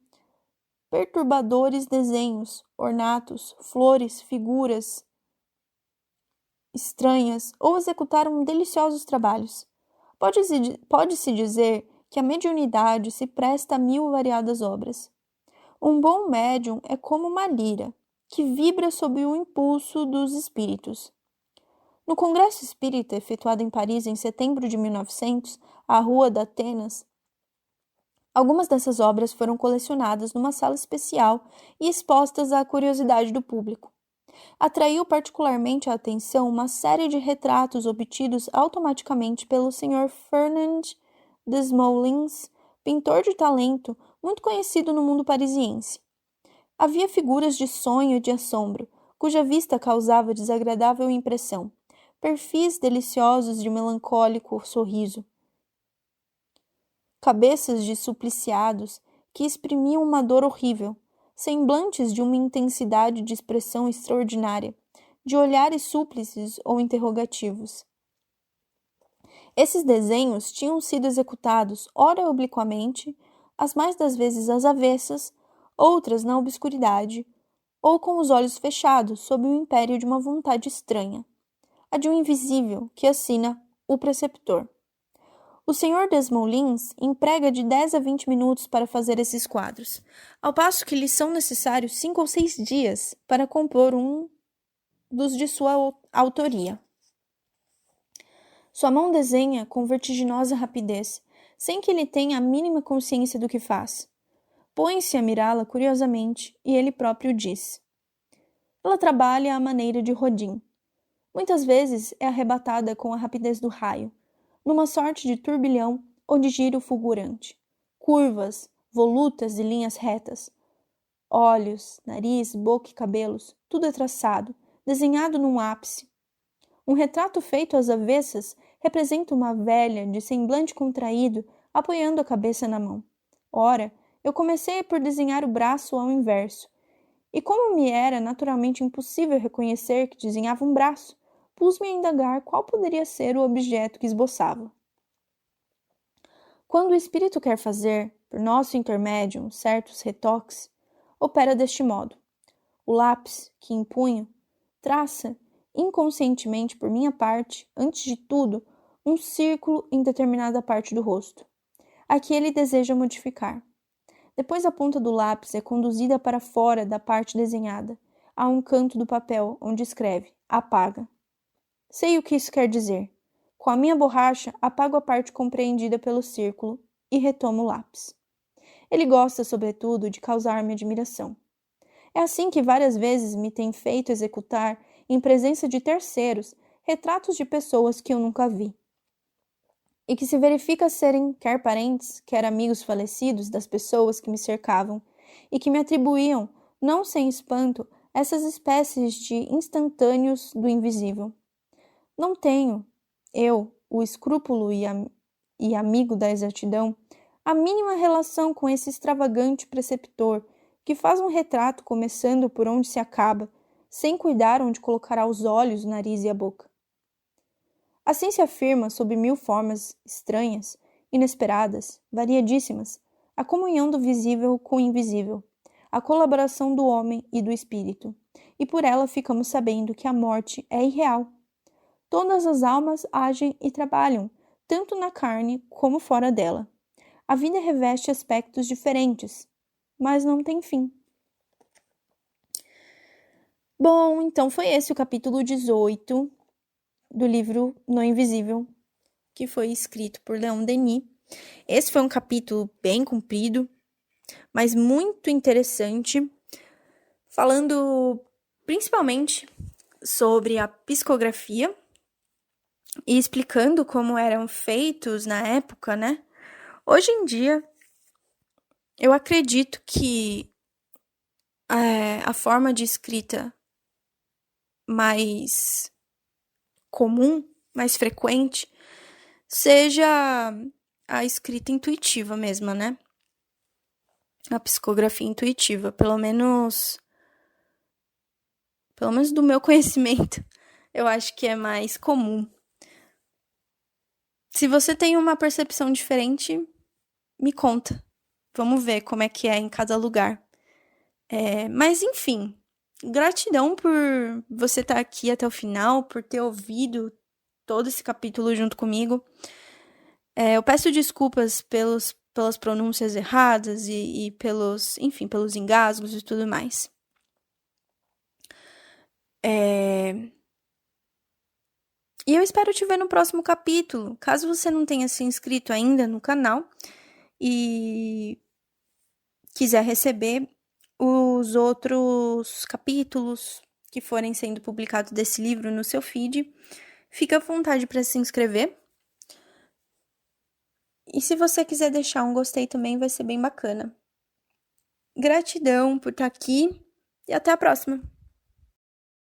perturbadores desenhos, ornatos, flores, figuras estranhas ou executaram deliciosos trabalhos. Pode-se dizer que a mediunidade se presta a 1000 variadas obras. Um bom médium é como uma lira, que vibra sob o impulso dos espíritos. No Congresso Espírita, efetuado em Paris em setembro de 1900, à Rua da Atenas, algumas dessas obras foram colecionadas numa sala especial e expostas à curiosidade do público. Atraiu particularmente a atenção uma série de retratos obtidos automaticamente pelo Sr. Fernand Desmoulins, pintor de talento muito conhecido no mundo parisiense. Havia figuras de sonho e de assombro, cuja vista causava desagradável impressão, perfis deliciosos de melancólico sorriso, cabeças de supliciados que exprimiam uma dor horrível, semblantes de uma intensidade de expressão extraordinária, de olhares súplices ou interrogativos. Esses desenhos tinham sido executados, ora obliquamente, as mais das vezes às avessas, outras na obscuridade, ou com os olhos fechados sob o império de uma vontade estranha, a de um invisível que assina o preceptor. O Sr. Desmoulins emprega de 10 a 20 minutos para fazer esses quadros, ao passo que lhe são necessários 5 ou 6 dias para compor um dos de sua autoria. Sua mão desenha com vertiginosa rapidez, sem que ele tenha a mínima consciência do que faz. Põe-se a mirá-la curiosamente e ele próprio diz: ela trabalha à maneira de Rodin. Muitas vezes é arrebatada com a rapidez do raio, numa sorte de turbilhão ou de giro fulgurante. Curvas, volutas e linhas retas. Olhos, nariz, boca e cabelos, tudo é traçado, desenhado num ápice. Um retrato feito às avessas representa uma velha de semblante contraído apoiando a cabeça na mão. Ora, eu comecei por desenhar o braço ao inverso, e como me era naturalmente impossível reconhecer que desenhava um braço, pus-me a indagar qual poderia ser o objeto que esboçava. Quando o espírito quer fazer, por nosso intermédio, certos retoques, opera deste modo. O lápis, que empunho, traça, inconscientemente por minha parte, antes de tudo, um círculo em determinada parte do rosto. Aqui ele deseja modificar. Depois a ponta do lápis é conduzida para fora da parte desenhada, a um canto do papel, onde escreve, apaga. Sei o que isso quer dizer. Com a minha borracha, apago a parte compreendida pelo círculo e retomo o lápis. Ele gosta, sobretudo, de causar-me admiração. É assim que várias vezes me tem feito executar, em presença de terceiros, retratos de pessoas que eu nunca vi, e que se verifica serem quer parentes, quer amigos falecidos das pessoas que me cercavam, e que me atribuíam, não sem espanto, essas espécies de instantâneos do invisível. Não tenho, eu, o escrúpulo e amigo da exatidão, a mínima relação com esse extravagante preceptor, que faz um retrato começando por onde se acaba, sem cuidar onde colocará os olhos, o nariz e a boca. Assim se afirma, sob 1000 formas estranhas, inesperadas, variadíssimas, a comunhão do visível com o invisível, a colaboração do homem e do espírito, e por ela ficamos sabendo que a morte é irreal. Todas as almas agem e trabalham, tanto na carne como fora dela. A vida reveste aspectos diferentes, mas não tem fim. Bom, então foi esse o capítulo 18 do livro No Invisível, que foi escrito por Leon Denis. Esse foi um capítulo bem comprido, mas muito interessante, falando principalmente sobre a psicografia e explicando como eram feitos na época, né? Hoje em dia, eu acredito que a forma de escrita mais comum, mais frequente, seja a escrita intuitiva mesmo, né? A psicografia intuitiva, pelo menos Pelo menos do meu conhecimento, eu acho que é mais comum. Se você tem uma percepção diferente, me conta. Vamos ver como é que é em cada lugar. Mas enfim, gratidão por você estar aqui até o final, por ter ouvido todo esse capítulo junto comigo. Eu peço desculpas pelas pronúncias erradas e pelos engasgos e tudo mais. E eu espero te ver no próximo capítulo. Caso você não tenha se inscrito ainda no canal e quiser receber os outros capítulos que forem sendo publicados desse livro no seu feed, fica à vontade para se inscrever. E se você quiser deixar um gostei também, vai ser bem bacana. Gratidão por estar aqui e até a próxima!